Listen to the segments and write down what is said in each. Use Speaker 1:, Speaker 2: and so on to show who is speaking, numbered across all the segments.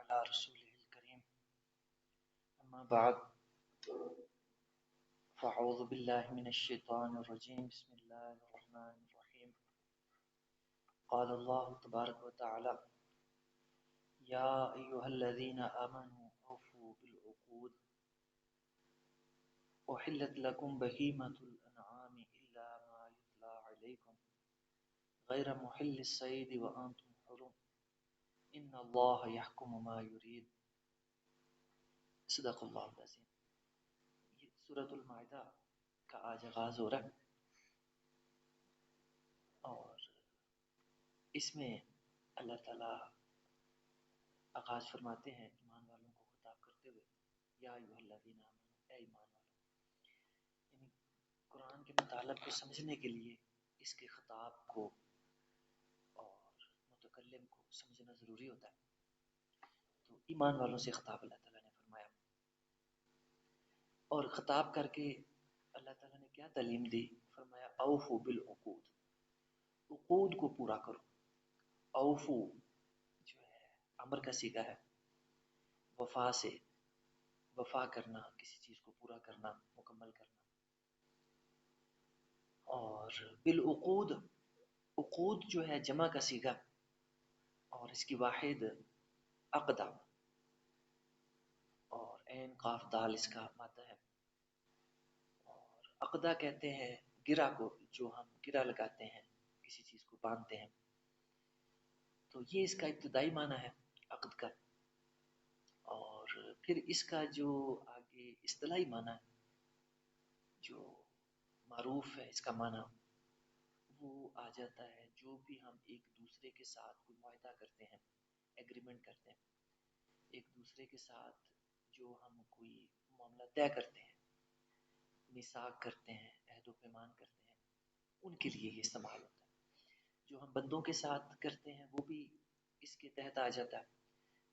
Speaker 1: على رسوله الكريم أما بعد فأعوذ بالله من الشيطان الرجيم بسم الله الرحمن الرحيم قال الله تبارك وتعالى يا أيها الذين آمنوا أوفوا بالعقود أحلت لكم بهيمة الأنعام إلا ما يتلى عليكم غير محل الصيد وأنتم حرم إن الله يحكم ما يريد صدق اللہ العظیم. یہ سورۃ المائدہ کا آج آغاز ہو رہا ہے اور اس میں اللہ تعالیٰ آغاز فرماتے ہیں ایمان والوں کو خطاب کرتے ہوئے یا ایھا الذین آمنوا، اے ایمان والوں. یعنی قرآن کے مطالب کو سمجھنے کے لیے اس کے خطاب کو اور متکلم کو سمجھنا ضروری ہوتا ہے. تو ایمان والوں سے خطاب اللہ تعالیٰ نے فرمایا اور خطاب کر کے اللہ تعالیٰ نے کیا تعلیم دی؟ فرمایا اوفو بالعقود، عقود کو پورا کرو. اوفو جو ہے امر کا صیغہ ہے، وفا سے، وفا کرنا، کسی چیز کو پورا کرنا، مکمل کرنا. اور بالعقود، عقود جو ہے جمع کا صیغہ اور اس کی واحد عقدہ، اور عین قاف دال اس کا مادہ ہے. اور عقدہ کہتے ہیں گرہ کو، جو ہم گرہ لگاتے ہیں، کسی چیز کو باندھتے ہیں. تو یہ اس کا ابتدائی معنی ہے عقد کا. اور پھر اس کا جو آگے اصطلاحی معنی ہے، جو معروف ہے اس کا معنی، وہ آ جاتا ہے جو بھی ہم ایک دوسرے کے ساتھ کوئی معاہدہ کرتے ہیں، ایگریمنٹ کرتے ہیں، ایک دوسرے کے ساتھ جو ہم کوئی معاملہ طے کرتے ہیں، میثاق کرتے ہیں، عہد و پیمان کرتے ہیں، ان کے لیے یہ استعمال ہوتا ہے. جو ہم بندوں کے ساتھ کرتے ہیں وہ بھی اس کے تحت آ جاتا ہے.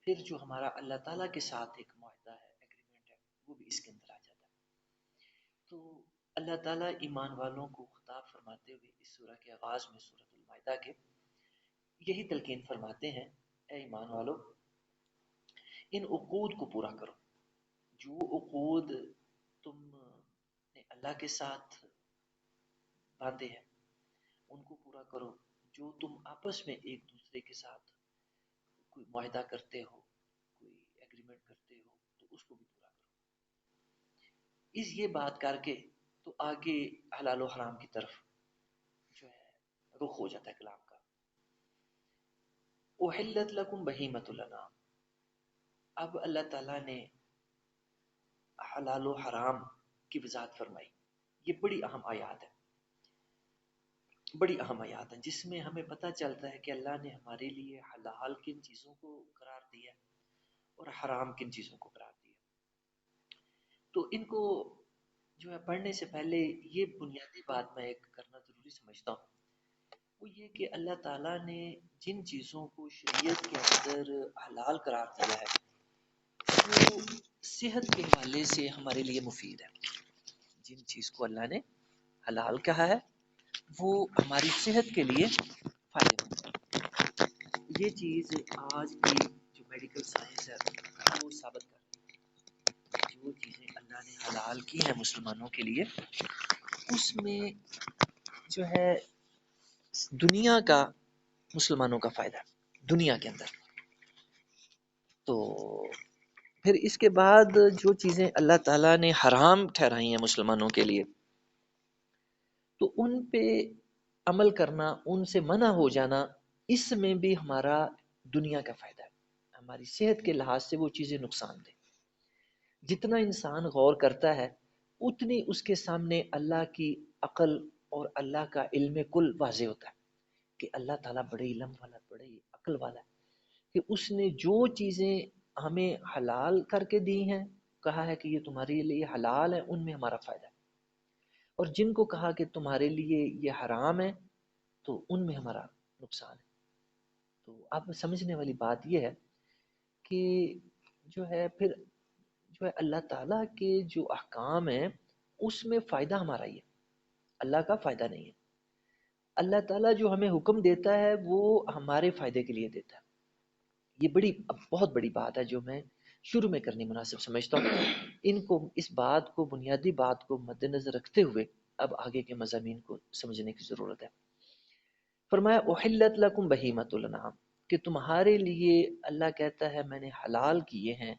Speaker 1: پھر جو ہمارا اللہ تعالیٰ کے ساتھ ایک معاہدہ ہے، ایگریمنٹ ہے، وہ بھی اس کے اندر آ جاتا ہے. تو اللہ تعالیٰ ایمان والوں کو خطاب فرماتے ہوئے اس سورہ کے آغاز میں، سورۃ المائدہ کے، یہی تلقین فرماتے ہیں اے ایمان والو، ان عقود کو پورا کرو. جو عقود تم نے اللہ کے ساتھ باندھے ہیں ان کو پورا کرو. جو تم آپس میں ایک دوسرے کے ساتھ کوئی معاہدہ کرتے ہو، کوئی ایگریمنٹ کرتے ہو، تو اس کو بھی پورا کرو. یہ بات کر کے تو آگے حلال و حرام کی طرف جو ہے رخ ہو جاتا ہے کلام کا. احلت لکم بہیمۃ الانعام. اب اللہ تعالیٰ نے حلال و حرام کی وضاحت فرمائی. یہ بڑی اہم آیات ہے، بڑی اہم آیات ہیں جس میں ہمیں پتہ چلتا ہے کہ اللہ نے ہمارے لیے حلال کن چیزوں کو قرار دیا اور حرام کن چیزوں کو قرار دیا. تو ان کو جو ہے پڑھنے سے پہلے یہ بنیادی بات میں ایک کرنا ضروری سمجھتا ہوں، وہ یہ کہ اللہ تعالیٰ نے جن چیزوں کو شریعت کے اندر حلال قرار دیا ہے وہ صحت کے حوالے سے ہمارے لیے مفید ہے. جن چیز کو اللہ نے حلال کہا ہے وہ ہماری صحت کے لیے فائدہ مند ہے. یہ چیز آج کی جو میڈیکل سائنس ہے وہ ثابت کر رہی ہے. جو چیزیں اللہ نے حلال کی ہیں مسلمانوں کے لیے، اس میں جو ہے دنیا کا، مسلمانوں کا فائدہ ہے دنیا کے اندر. تو پھر اس کے بعد جو چیزیں اللہ تعالیٰ نے حرام ٹھہرائی ہیں مسلمانوں کے لیے، تو ان پہ عمل کرنا، ان سے منع ہو جانا، اس میں بھی ہمارا دنیا کا فائدہ ہے. ہماری صحت کے لحاظ سے وہ چیزیں نقصان دہ. جتنا انسان غور کرتا ہے اتنی اس کے سامنے اللہ کی عقل اور اللہ کا علم کل واضح ہوتا ہے کہ اللہ تعالیٰ بڑے علم والا، بڑے عقل والا ہے، کہ اس نے جو چیزیں ہمیں حلال کر کے دی ہیں، کہا ہے کہ یہ تمہارے لیے حلال ہے، ان میں ہمارا فائدہ ہے. اور جن کو کہا کہ تمہارے لیے یہ حرام ہے تو ان میں ہمارا نقصان ہے. تو اب سمجھنے والی بات یہ ہے کہ جو ہے پھر جو ہے اللہ تعالیٰ کے جو احکام ہیں اس میں فائدہ ہمارا ہی ہے، اللہ کا فائدہ نہیں ہے. اللہ تعالیٰ جو ہمیں حکم دیتا ہے وہ ہمارے فائدے کے لیے دیتا ہے. یہ بہت بڑی بات ہے جو میں شروع میں کرنی مناسب سمجھتا ہوں. اس بات کو بنیادی بات کو مد نظر رکھتے ہوئے اب آگے کے مضامین کو سمجھنے کی ضرورت ہے. فرمایا احلت لکم بہیمۃ الانعام، کہ تمہارے لیے اللہ کہتا ہے میں نے حلال کیے ہیں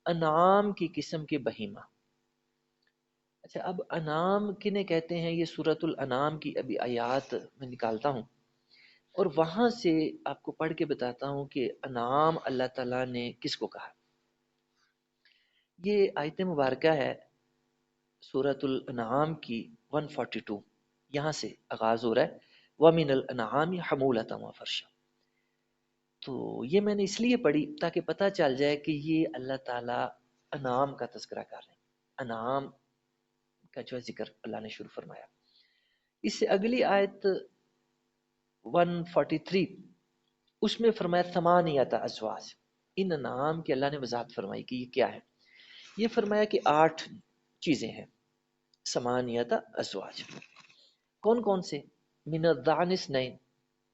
Speaker 1: انعام کی قسم کے بہیمہ. اچھا، اب انعام کنہیں کہتے ہیں یہ سورۃ الانعام کی ابھی آیات میں نکالتا ہوں اور وہاں سے آپ کو پڑھ کے بتاتا ہوں کہ انعام اللہ تعالیٰ نے کس کو کہا. یہ آیت مبارکہ ہے سورۃ الانعام کی 142، یہاں سے آغاز ہو رہا ہے وَمِنَ الْأَنْعَامِ حَمُولَةً وَفَرْشًا. تو یہ میں نے اس لیے پڑھی تاکہ پتہ چل جائے کہ یہ اللہ تعالیٰ انعام کا تذکرہ کر رہے ہیں. انعام کا جو ذکر اللہ نے شروع فرمایا. اس سے اگلی آیت 143 اس میں فرمایا ثمانیۃ ازواج. ان انعام کے اللہ نے وضاحت فرمائی کہ یہ کیا ہے. یہ فرمایا کہ 8 چیزیں ہیں. ثمانیۃ ازواج کون کون سے؟ من الضأن اثنین،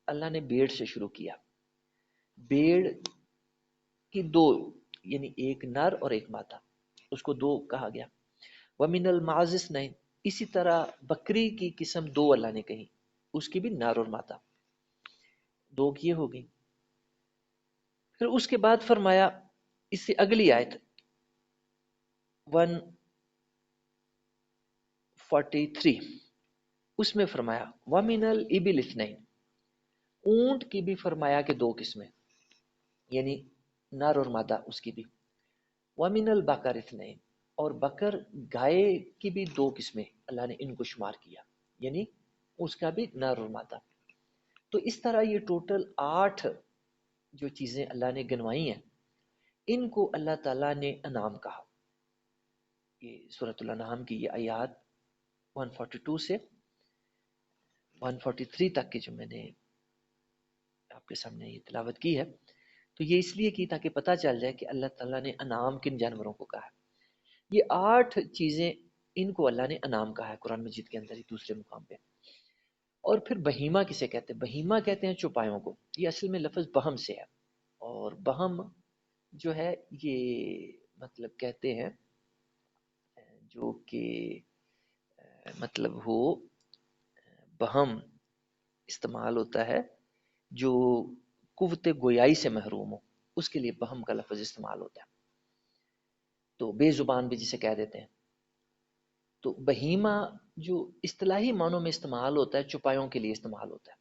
Speaker 1: اللہ نے بھیڑ سے شروع کیا. بھیڑ کی 2 یعنی ایک نر اور ایک مادہ، اس کو 2 کہا گیا. وَمِنَ الْمَعْزِ اثْنَيْنِ، اسی طرح بکری کی قسم 2 اللہ نے کہی، اس کی بھی نر اور مادہ 2 کی ہو گئی. پھر اس کے بعد فرمایا اس سے اگلی آیت 143 اس میں فرمایا وَمِنَ الْإِبِلِ اثْنَيْنِ، اونٹ کی بھی فرمایا کہ 2 قسمیں یعنی نر اور مادہ اس کی بھی. وَمِنَ الْبَقَرِ اثْنَيْنِ، اور بکر گائے کی بھی 2 قسمیں اللہ نے ان کو شمار کیا یعنی اس کا بھی نر اور مادہ. تو اس طرح یہ ٹوٹل 8 جو چیزیں اللہ نے گنوائی ہیں ان کو اللہ تعالیٰ نے انعام کہا. یہ سورۃ الانعام کی یہ آیات 142 سے 143 تک کی جو میں نے آپ کے سامنے یہ تلاوت کی ہے، تو یہ اس لیے کی تاکہ پتہ چل جائے کہ اللہ تعالیٰ نے انعام کن جانوروں کو کہا ہے. یہ 8 چیزیں ان کو اللہ نے انعام کہا ہے قرآن مجید کے اندر ہی دوسرے مقام پہ. اور پھر بہیمہ کسے کہتے ہیں؟ بہیمہ کہتے ہیں چوپایوں کو. یہ اصل میں لفظ بہم سے ہے، اور بہم جو ہے یہ مطلب کہتے ہیں جو کہ مطلب ہو بہم استعمال ہوتا ہے جو قوت گویائی سے محروم ہو، اس کے لیے بہم کا لفظ استعمال ہوتا ہے. تو بے زبان بھی جسے کہہ دیتے ہیں. تو بہیمہ جو اصطلاحی معنوں میں استعمال ہوتا ہے چوپایوں کے لیے استعمال ہوتا ہے.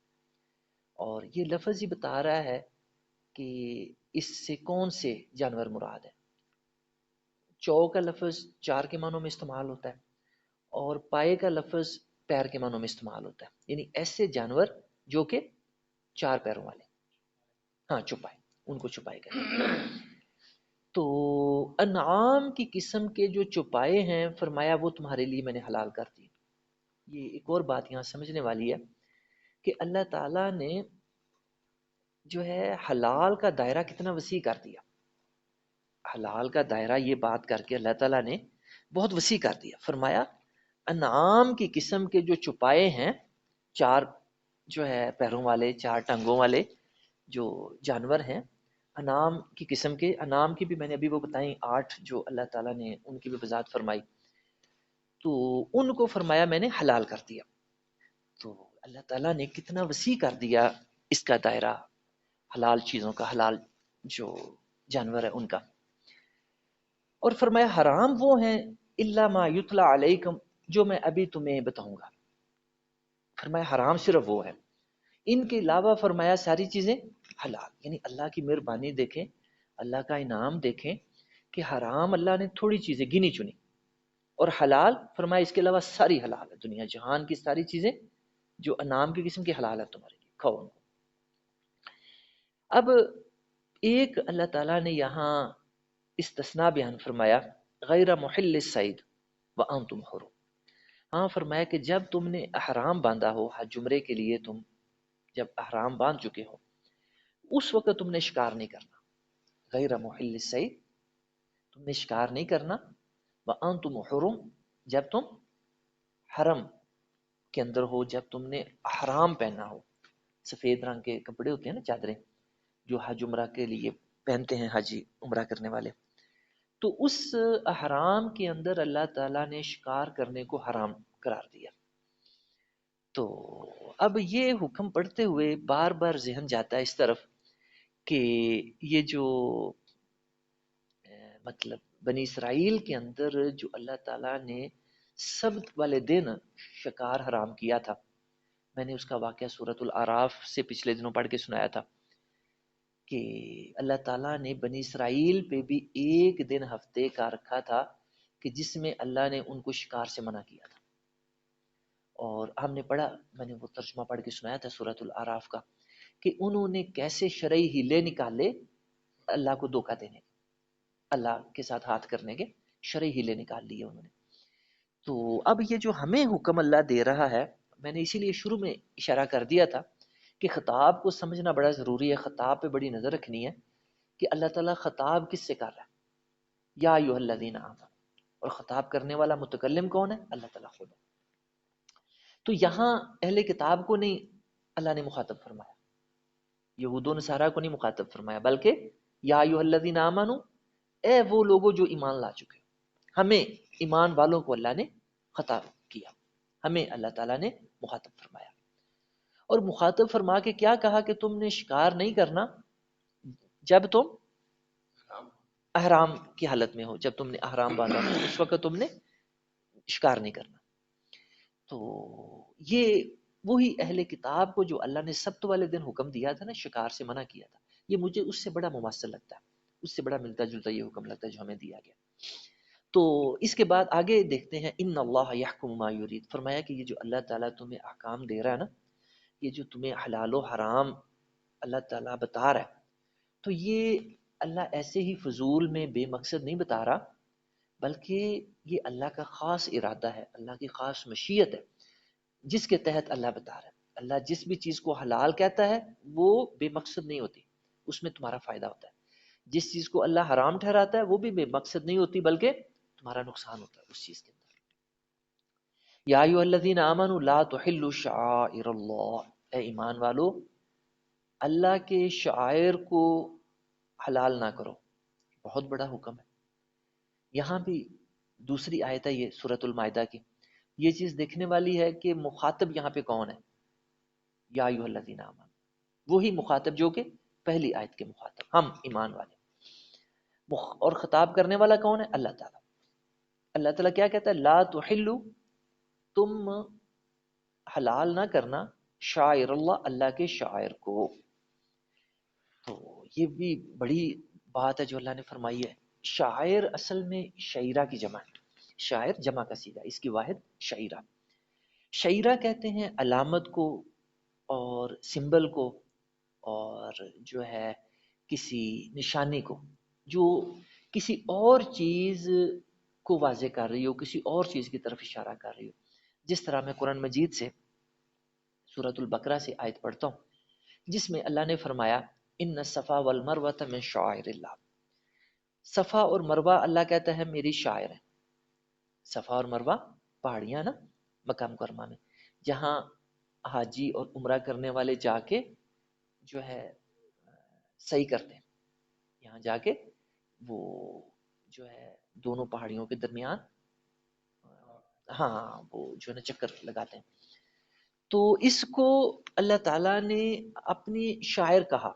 Speaker 1: اور یہ لفظ ہی بتا رہا ہے کہ اس سے کون سے جانور مراد ہے. چو کا لفظ 4 کے معنوں میں استعمال ہوتا ہے اور پائے کا لفظ پیر کے معنوں میں استعمال ہوتا ہے، یعنی ایسے جانور جو کہ 4 پیروں والے. ہاں چوپائے، ان کو چوپائے کہتے ہیں. تو انعام کی قسم کے جو چوپائے ہیں فرمایا وہ تمہارے لیے میں نے حلال کر دی. یہ ایک اور بات یہاں سمجھنے والی ہے کہ اللہ تعالیٰ نے جو ہے حلال کا دائرہ کتنا وسیع کر دیا. حلال کا دائرہ یہ بات کر کے اللہ تعالیٰ نے بہت وسیع کر دیا. فرمایا انعام کی قسم کے جو چوپائے ہیں 4 جو ہے پیروں والے 4 ٹنگوں والے جو جانور ہیں انعام کی قسم کے. انعام کی بھی میں نے ابھی وہ بتائیں 8 جو اللہ تعالیٰ نے ان کی بھی وضاحت فرمائی، تو ان کو فرمایا میں نے حلال کر دیا. تو اللہ تعالیٰ نے کتنا وسیع کر دیا اس کا دائرہ حلال چیزوں کا، حلال جو جانور ہے ان کا. اور فرمایا حرام وہ ہیں الا ما یتلا علیکم، جو میں ابھی تمہیں بتاؤں گا. فرمایا حرام صرف وہ ہے، ان کے علاوہ فرمایا ساری چیزیں حلال. یعنی اللہ کی مہربانی دیکھیں، اللہ کا انعام دیکھیں کہ حرام اللہ نے تھوڑی چیزیں گنی چنی، اور حلال فرمایا اس کے علاوہ ساری حلال ہے. دنیا جہان کی ساری چیزیں جو انعام کی قسم کی حلال ہے تمہارے لیے، کھاؤ ان کو. اب ایک اللہ تعالیٰ نے یہاں استثناء بیان فرمایا غیر محل الصید وانتم حرم. ہاں فرمایا کہ جب تم نے احرام باندھا ہو حج عمرے کے لیے، تم جب احرام باندھ چکے ہو اس وقت تم نے شکار نہیں کرنا. غیر محل الصید، تم نے شکار نہیں کرنا. وانتم حرم، جب تم حرم کے اندر ہو، جب تم نے احرام پہنا ہو. سفید رنگ کے کپڑے ہوتے ہیں نا، چادریں جو حج عمرہ کے لیے پہنتے ہیں حاجی عمرہ کرنے والے. تو اس احرام کے اندر اللہ تعالیٰ نے شکار کرنے کو حرام قرار دیا. تو اب یہ حکم پڑھتے ہوئے بار بار ذہن جاتا ہے اس طرف کہ یہ جو مطلب بنی اسرائیل کے اندر جو اللہ تعالیٰ نے سبت والے دن شکار حرام کیا تھا، میں نے اس کا واقعہ سورۃ الاعراف سے پچھلے دنوں پڑھ کے سنایا تھا کہ اللہ تعالیٰ نے بنی اسرائیل پہ بھی ایک دن ہفتے کا رکھا تھا کہ جس میں اللہ نے ان کو شکار سے منع کیا تھا. اور ہم نے پڑھا، میں نے وہ ترجمہ پڑھ کے سنایا تھا سورۃ الاعراف کا، کہ انہوں نے کیسے شرعی ہیلے نکالے اللہ کو دھوکہ دینے کے، اللہ کے ساتھ ہاتھ کرنے کے شرعی ہیلے نکال لیے انہوں نے. تو اب یہ جو ہمیں حکم اللہ دے رہا ہے، میں نے اسی لیے شروع میں اشارہ کر دیا تھا کہ خطاب کو سمجھنا بڑا ضروری ہے، خطاب پہ بڑی نظر رکھنی ہے کہ اللہ تعالیٰ خطاب کس سے کر رہا ہے، یا ایھا الذین آمنوا، اور خطاب کرنے والا متکلم کون ہے؟ اللہ تعالیٰ خود ہے. تو یہاں اہل کتاب کو نہیں اللہ نے مخاطب فرمایا، یہود و نصارہ کو نہیں مخاطب فرمایا، بلکہ یا ایھا الذین آمنوا، اے وہ لوگوں جو ایمان لا چکے. ہمیں ایمان والوں کو اللہ نے خطاب کیا، ہمیں اللہ تعالیٰ نے مخاطب فرمایا. اور مخاطب فرما کے کیا کہا کہ تم نے شکار نہیں کرنا جب تم احرام کی حالت میں ہو، جب تم نے احرام باندھا اس وقت تم نے شکار نہیں کرنا. تو یہ وہی اہل کتاب کو جو اللہ نے سبت والے دن حکم دیا تھا نا، شکار سے منع کیا تھا، یہ مجھے اس سے بڑا مماثل لگتا ہے، اس سے بڑا ملتا جلتا یہ حکم لگتا ہے جو ہمیں دیا گیا. تو اس کے بعد آگے دیکھتے ہیں، ان اللہ یحکم ما یرید، فرمایا کہ یہ جو اللہ تعالیٰ تمہیں احکام دے رہا ہے نا، یہ جو تمہیں حلال و حرام اللہ تعالیٰ بتا رہا ہے، تو یہ اللہ ایسے ہی فضول میں بے مقصد نہیں بتا رہا، بلکہ یہ اللہ کا خاص ارادہ ہے، اللہ کی خاص مشیت ہے جس کے تحت اللہ بتا رہا ہے. اللہ جس بھی چیز کو حلال کہتا ہے وہ بے مقصد نہیں ہوتی، اس میں تمہارا فائدہ ہوتا ہے. جس چیز کو اللہ حرام ٹھہراتا ہے وہ بھی بے مقصد نہیں ہوتی، بلکہ تمہارا نقصان ہوتا ہے اس چیز کے اندر. یا ایھا الذین آمنوا لا تحلوا شعائر اللہ، اے ایمان والو اللہ کے شعائر کو حلال نہ کرو. بہت بڑا حکم ہے. یہاں بھی دوسری آیت ہے یہ سورۃ المائدہ کی، یہ چیز دیکھنے والی ہے کہ مخاطب یہاں پہ کون ہے؟ یا ایھا الذین آمنوا، وہی مخاطب جو کہ پہلی آیت کے مخاطب، ہم ایمان والے. اور خطاب کرنے والا کون ہے؟ اللہ تعالیٰ. اللہ تعالیٰ کیا کہتا ہے؟ لا تحلوا، تم حلال نہ کرنا شاعر اللہ، اللہ کے شاعر کو. تو یہ بھی بڑی بات ہے جو اللہ نے فرمائی ہے. شاعر اصل میں شعیرہ کی جمع ہے، شاعر جمع کا سیدھا، اس کی واحد شعیرہ. شعیرہ کہتے ہیں علامت کو اور سمبل کو، اور جو ہے کسی نشانی کو جو کسی اور چیز کو واضح کر رہی ہو، کسی اور چیز کی طرف اشارہ کر رہی ہو. جس طرح میں قرآن مجید سے سورۃ البقرہ سے آیت پڑھتا ہوں جس میں اللہ نے فرمایا ان الصفا والمروۃ من شعائر اللہ. صفا اور مروہ اللہ کہتا ہے میری شاعر ہے. صفا اور مروہ پہاڑیاں نا مکہ مکرمہ میں، جہاں حاجی اور عمرہ کرنے والے جا کے جو ہے صحیح کرتے ہیں. یہاں جا کے وہ جو ہے دونوں پہاڑیوں کے درمیان، ہاں وہ جو ہے نا چکر لگاتے ہیں. تو اس کو اللہ تعالیٰ نے اپنی شاعر کہا.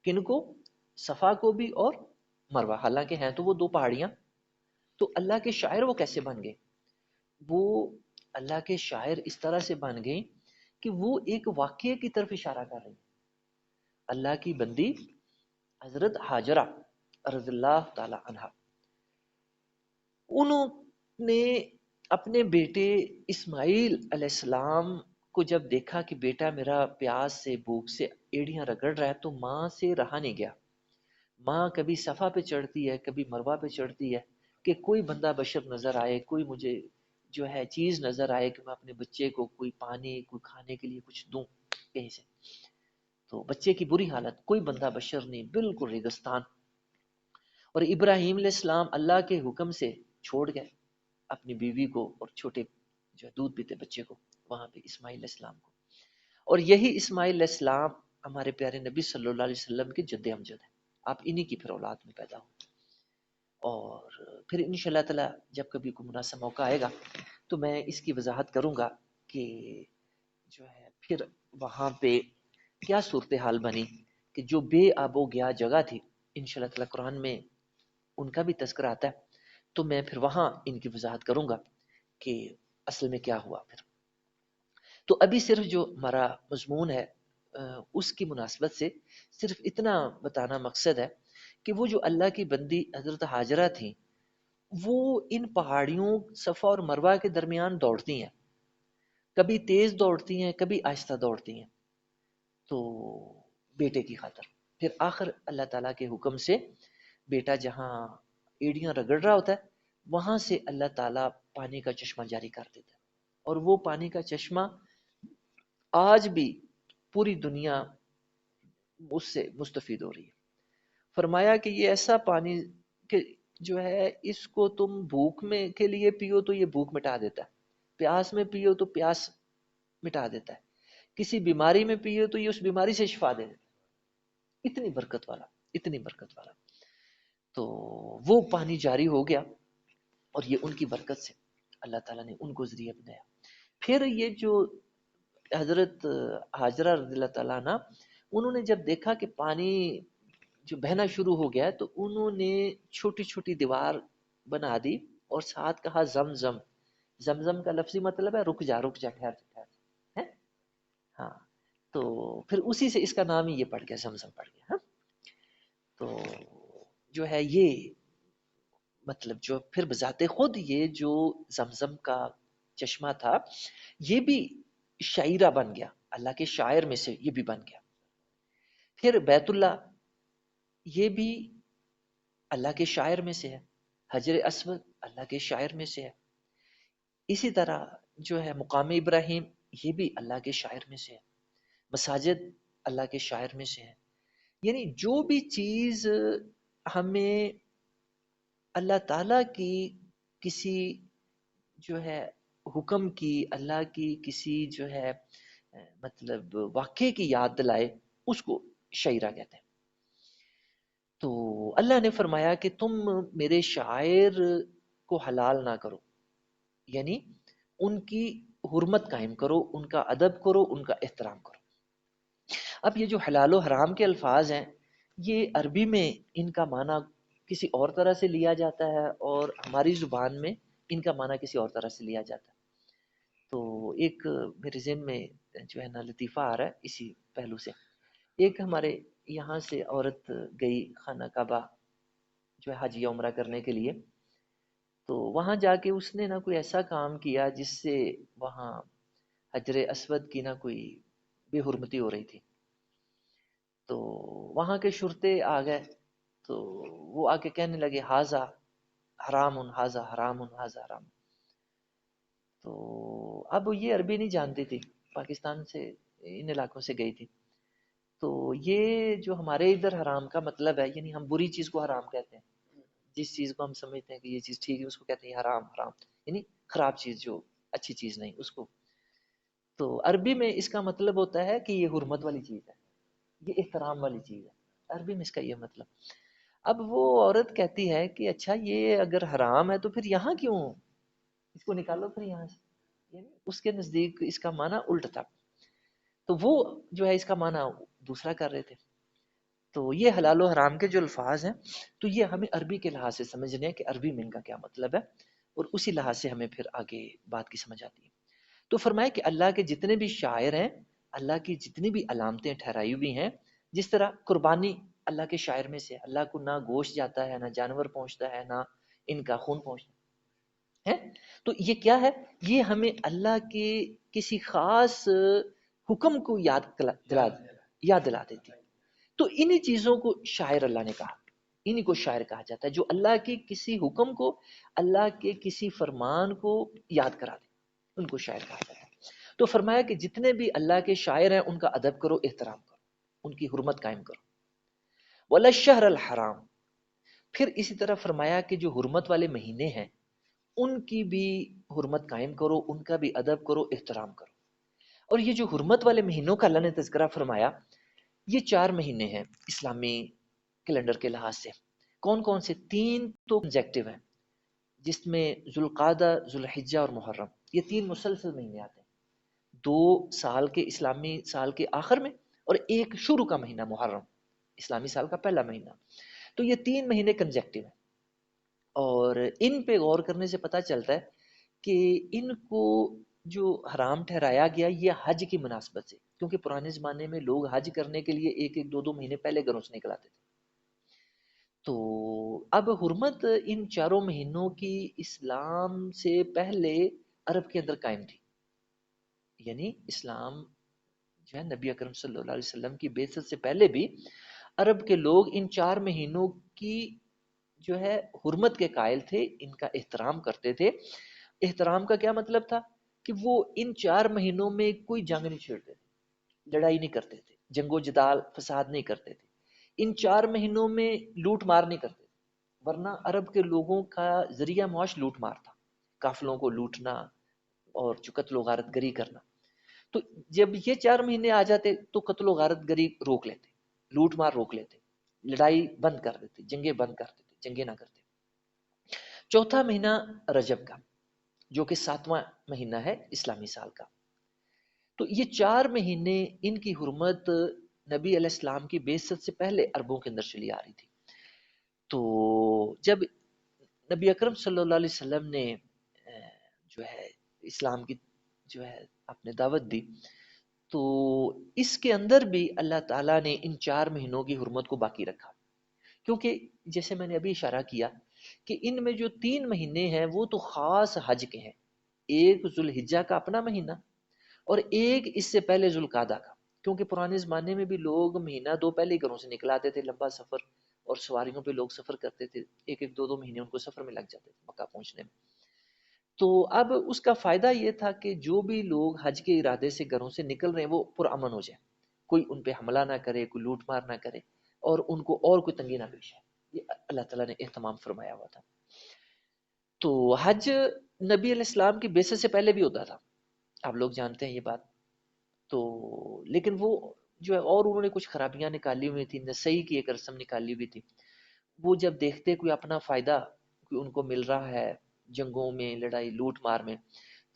Speaker 1: کن کو؟ صفا کو بھی اور مروہ، حالانکہ ہیں تو وہ دو پہاڑیاں. تو اللہ کے شاعر وہ کیسے بن گئے؟ وہ اللہ کے شاعر اس طرح سے بن گئے کہ وہ ایک واقعے کی طرف اشارہ کر رہی. اللہ کی بندی حضرت ہاجرہ رضی اللہ تعالی عنہ، انہوں نے اپنے بیٹے اسماعیل علیہ السلام کو جب دیکھا کہ بیٹا میرا پیاس سے بھوک سے ایڑیاں رگڑ رہا ہے، تو ماں سے رہا نہیں گیا. ماں کبھی صفا پہ چڑھتی ہے، کبھی مروہ پہ چڑھتی ہے کہ کوئی بندہ بشر نظر آئے، کوئی مجھے جو ہے چیز نظر آئے کہ میں اپنے بچے کو کوئی پانی، کوئی کھانے کے لیے کچھ دوں کہیں سے. تو بچے کی بری حالت، کوئی بندہ بشر نہیں، بالکل ریگستان. اور ابراہیم علیہ السلام اللہ کے حکم سے چھوڑ گئے اپنی بیوی کو اور چھوٹے جو دودھ پیتے بچے کو وہاں پہ اسماعیل علیہ السلام کو. اور یہی اسماعیل علیہ السلام ہمارے پیارے نبی صلی اللہ علیہ وسلم کے جد امجد ہیں، آپ انہی کی پھر اولاد میں پیدا ہو. اور پھر انشاءاللہ تعالی جب کبھی کوئی مناسب موقع آئے گا تو میں اس کی وضاحت کروں گا کہ جو ہے پھر وہاں پہ کیا صورتحال بنی کہ جو بے آب و گیا جگہ تھی. انشاءاللہ تعالی قرآن میں ان کا بھی تذکرہ آتا ہے، تو میں پھر وہاں ان کی وضاحت کروں گا کہ اصل میں کیا ہوا پھر. تو ابھی صرف جو ہمارا مضمون ہے اس کی مناسبت سے صرف اتنا بتانا مقصد ہے کہ وہ جو اللہ کی بندی حضرت ہاجرہ تھیں، وہ ان پہاڑیوں صفا اور مروہ کے درمیان دوڑتی ہیں، کبھی تیز دوڑتی ہیں کبھی آہستہ دوڑتی ہیں، تو بیٹے کی خاطر. پھر آخر اللہ تعالیٰ کے حکم سے بیٹا جہاں ایڑیاں رگڑ رہا ہوتا ہے وہاں سے اللہ تعالیٰ پانی کا چشمہ جاری کر دیتا ہے، اور وہ پانی کا چشمہ آج بھی پوری دنیا اس سے مستفید ہو رہی ہے. فرمایا کہ یہ ایسا پانی کہ جو ہے اس کو تم بھوک میں کے لیے پیو تو یہ بھوک مٹا دیتا ہے، پیاس میں پیو تو پیاس مٹا دیتا ہے، کسی بیماری میں پیو تو یہ اس بیماری سے شفا دے دیتا ہے. اتنی برکت والا، اتنی برکت والا. تو وہ پانی جاری ہو گیا اور یہ ان کی برکت سے اللہ تعالیٰ نے ان کو ذریعہ بنایا. پھر یہ جو حضرت حاجرہ رضی اللہ تعالیٰ عنہ، انہوں نے جب دیکھا کہ پانی جو بہنا شروع ہو گیا تو انہوں نے چھوٹی چھوٹی دیوار بنا دی اور ساتھ کہا زمزم. زمزم کا لفظی مطلب ہے رک جا، رک جا، ٹھہر جا، ٹھہر جا. ہاں، تو پھر اسی سے اس کا نام ہی یہ پڑ گیا، زمزم پڑ گیا. ہاں، تو جو ہے یہ مطلب جو پھر بذات خود یہ جو زمزم کا چشمہ تھا یہ بھی شاعرہ بن گیا، اللہ کے شاعر میں سے یہ بھی بن گیا. پھر بیت اللہ یہ بھی اللہ کے شاعر میں سے ہے، حجر اسود اللہ کے شاعر میں سے ہے. اسی طرح جو ہے مقام ابراہیم یہ بھی اللہ کے شاعر میں سے ہے، مساجد اللہ کے شاعر میں سے ہے. یعنی جو بھی چیز ہمیں اللہ تعالیٰ کی کسی جو ہے حکم کی، اللہ کی کسی جو ہے مطلب واقعے کی یاد دلائے اس کو شاعرہ کہتے ہیں. تو اللہ نے فرمایا کہ تم میرے شاعر کو حلال نہ کرو، یعنی ان کی حرمت قائم کرو، ان کا ادب کرو، ان کا احترام کرو. اب یہ جو حلال و حرام کے الفاظ ہیں یہ عربی میں ان کا معنی کسی اور طرح سے لیا جاتا ہے اور ہماری زبان میں ان کا معنی کسی اور طرح سے لیا جاتا ہے. تو ایک میرے ذہن میں جو ہے نا لطیفہ آ رہا ہے اسی پہلو سے. ایک ہمارے یہاں سے عورت گئی خانہ کعبہ جو ہے حج یا عمرہ کرنے کے لیے، تو وہاں جا کے اس نے نہ کوئی ایسا کام کیا جس سے وہاں حجر اسود کی نہ کوئی بے حرمتی ہو رہی تھی. تو وہاں کے شرطے آ گئے تو وہ آ کے کہنے لگے ہاذا حرام، ہاذا حرام، ہاذا حرام. تو اب یہ عربی نہیں جانتی تھی، پاکستان سے ان علاقوں سے گئی تھی. تو یہ جو ہمارے ادھر حرام کا مطلب ہے یعنی ہم بری چیز کو حرام کہتے ہیں، جس چیز کو ہم سمجھتے ہیں کہ یہ چیز ٹھیک ہے اس کو کہتے ہیں حرام. حرام یعنی خراب چیز، جو اچھی چیز نہیں اس کو. تو عربی میں اس کا مطلب ہوتا ہے کہ یہ حرمت والی چیز ہے، یہ احترام والی چیز ہے، عربی میں اس کا یہ مطلب. اب وہ عورت کہتی ہے کہ اچھا یہ اگر حرام ہے تو پھر یہاں کیوں، اس کو نکالو پھر یہاں سے. یعنی اس کے نزدیک اس کا معنی الٹ تھا، تو وہ جو ہے اس کا معنی دوسرا کر رہے تھے. تو یہ حلال و حرام کے جو الفاظ ہیں تو یہ ہمیں عربی کے لحاظ سے سمجھنے ہیں کہ عربی میں ان کا کیا مطلب ہے، اور اسی لحاظ سے ہمیں پھر آگے بات کی سمجھ آتی ہے. تو فرمایا کہ اللہ کے جتنے بھی شاعر ہیں، اللہ کی جتنی بھی علامتیں ٹھہرائی ہوئی ہیں، جس طرح قربانی اللہ کے شاعر میں سے، اللہ کو نہ گوشت جاتا ہے، نہ جانور پہنچتا ہے، نہ ان کا خون پہنچتا ہے. تو یہ کیا ہے؟ یہ ہمیں اللہ کے کسی خاص حکم کو یاد دلا دیتی. تو انہی چیزوں کو شاعر اللہ نے کہا، انہی کو شاعر کہا جاتا ہے جو اللہ کے کسی حکم کو، اللہ کے کسی فرمان کو یاد کرا دے، ان کو شاعر کہا جاتا ہے. تو فرمایا کہ جتنے بھی اللہ کے شاعر ہیں ان کا ادب کرو، احترام کرو، ان کی حرمت قائم کرو. وَلَا الشَّهْرَ الْحَرَامُ، پھر اسی طرح فرمایا کہ جو حرمت والے مہینے ہیں ان کی بھی حرمت قائم کرو، ان کا بھی ادب کرو، احترام کرو. اور یہ جو حرمت والے مہینوں کا اللہ نے تذکرہ فرمایا، یہ 4 مہینے ہیں اسلامی کیلنڈر کے لحاظ سے. کون کون سے؟ 3 تو کنزیکٹو ہیں، جس میں ذوالقعدہ، ذوالحجہ اور محرم، یہ 3 مسلسل مہینے آتے ہیں. 2 سال کے، اسلامی سال کے آخر میں، اور ایک شروع کا مہینہ محرم، اسلامی سال کا پہلا مہینہ. تو یہ 3 مہینے کنزیکٹو ہیں، اور ان پہ غور کرنے سے پتہ چلتا ہے کہ ان کو جو حرام ٹھہرایا گیا یہ حج کی مناسبت سے، کیونکہ پرانے زمانے میں لوگ حج کرنے کے لیے ایک ایک 2 مہینے پہلے گھروں سے نکل آتے تھے. تو اب حرمت ان چاروں مہینوں کی اسلام سے پہلے عرب کے اندر قائم تھی. یعنی اسلام جو ہے نبی اکرم صلی اللہ علیہ وسلم کی بعثت سے پہلے بھی عرب کے لوگ ان 4 مہینوں کی جو ہے حرمت کے قائل تھے، ان کا احترام کرتے تھے. احترام کا کیا مطلب تھا؟ کہ وہ ان 4 مہینوں میں کوئی جنگ نہیں چھیڑتے تھے، لڑائی نہیں کرتے تھے، جنگ و جدال فساد نہیں کرتے تھے. ان 4 مہینوں میں لوٹ مار نہیں کرتے تھے، ورنہ عرب کے لوگوں کا ذریعہ معاش لوٹ مار تھا، قافلوں کو لوٹنا اور جو قتل و غارت گری کرنا. تو جب یہ 4 مہینے آ جاتے تو قتل و غارت گری روک لیتے، لوٹ مار روک لیتے، لڑائی بند کر دیتے، جنگیں بند کر دیتے، جنگیں نہ کرتے. چوتھا مہینہ رجب کا، جو کہ 7واں مہینہ ہے اسلامی سال کا. تو یہ 4 مہینے ان کی حرمت نبی علیہ السلام کی بعثت سے پہلے عربوں کے اندر چلی آ رہی تھی. تو جب نبی اکرم صلی اللہ علیہ وسلم نے جو ہے اسلام کی جو ہے آپ نے دعوت دی، تو اس کے اندر بھی اللہ تعالیٰ نے ان 4 مہینوں کی حرمت کو باقی رکھا. کیونکہ جیسے میں نے ابھی اشارہ کیا کہ ان میں جو 3 مہینے ہیں وہ تو خاص حج کے ہیں. ایک ذوالحجہ کا اپنا مہینہ، اور ایک اس سے پہلے ذوالقعدہ کا. کیونکہ پرانے زمانے میں بھی لوگ مہینہ 2 پہلے ہی گھروں سے نکل آتے تھے، لمبا سفر، اور سواریوں پہ لوگ سفر کرتے تھے، ایک ایک 2 مہینے ان کو سفر میں لگ جاتے تھے مکہ پہنچنے میں. تو اب اس کا فائدہ یہ تھا کہ جو بھی لوگ حج کے ارادے سے گھروں سے نکل رہے ہیں وہ پرامن ہو جائے، کوئی ان پہ حملہ نہ کرے، کوئی لوٹ مار نہ کرے، اور ان کو اور کوئی تنگی نہ پیش آئے. یہ اللہ تعالیٰ نے اہتمام فرمایا ہوا تھا. تو حج نبی علیہ السلام کی بعثت سے پہلے بھی ہوتا تھا، آپ لوگ جانتے ہیں یہ بات. تو لیکن وہ جو ہے، اور انہوں نے کچھ خرابیاں نکالی ہوئی تھی، نسائی کی ایک رسم نکالی ہوئی تھی. وہ جب دیکھتے کوئی اپنا فائدہ کوئی ان کو مل رہا ہے جنگوں میں، لڑائی لوٹ مار میں،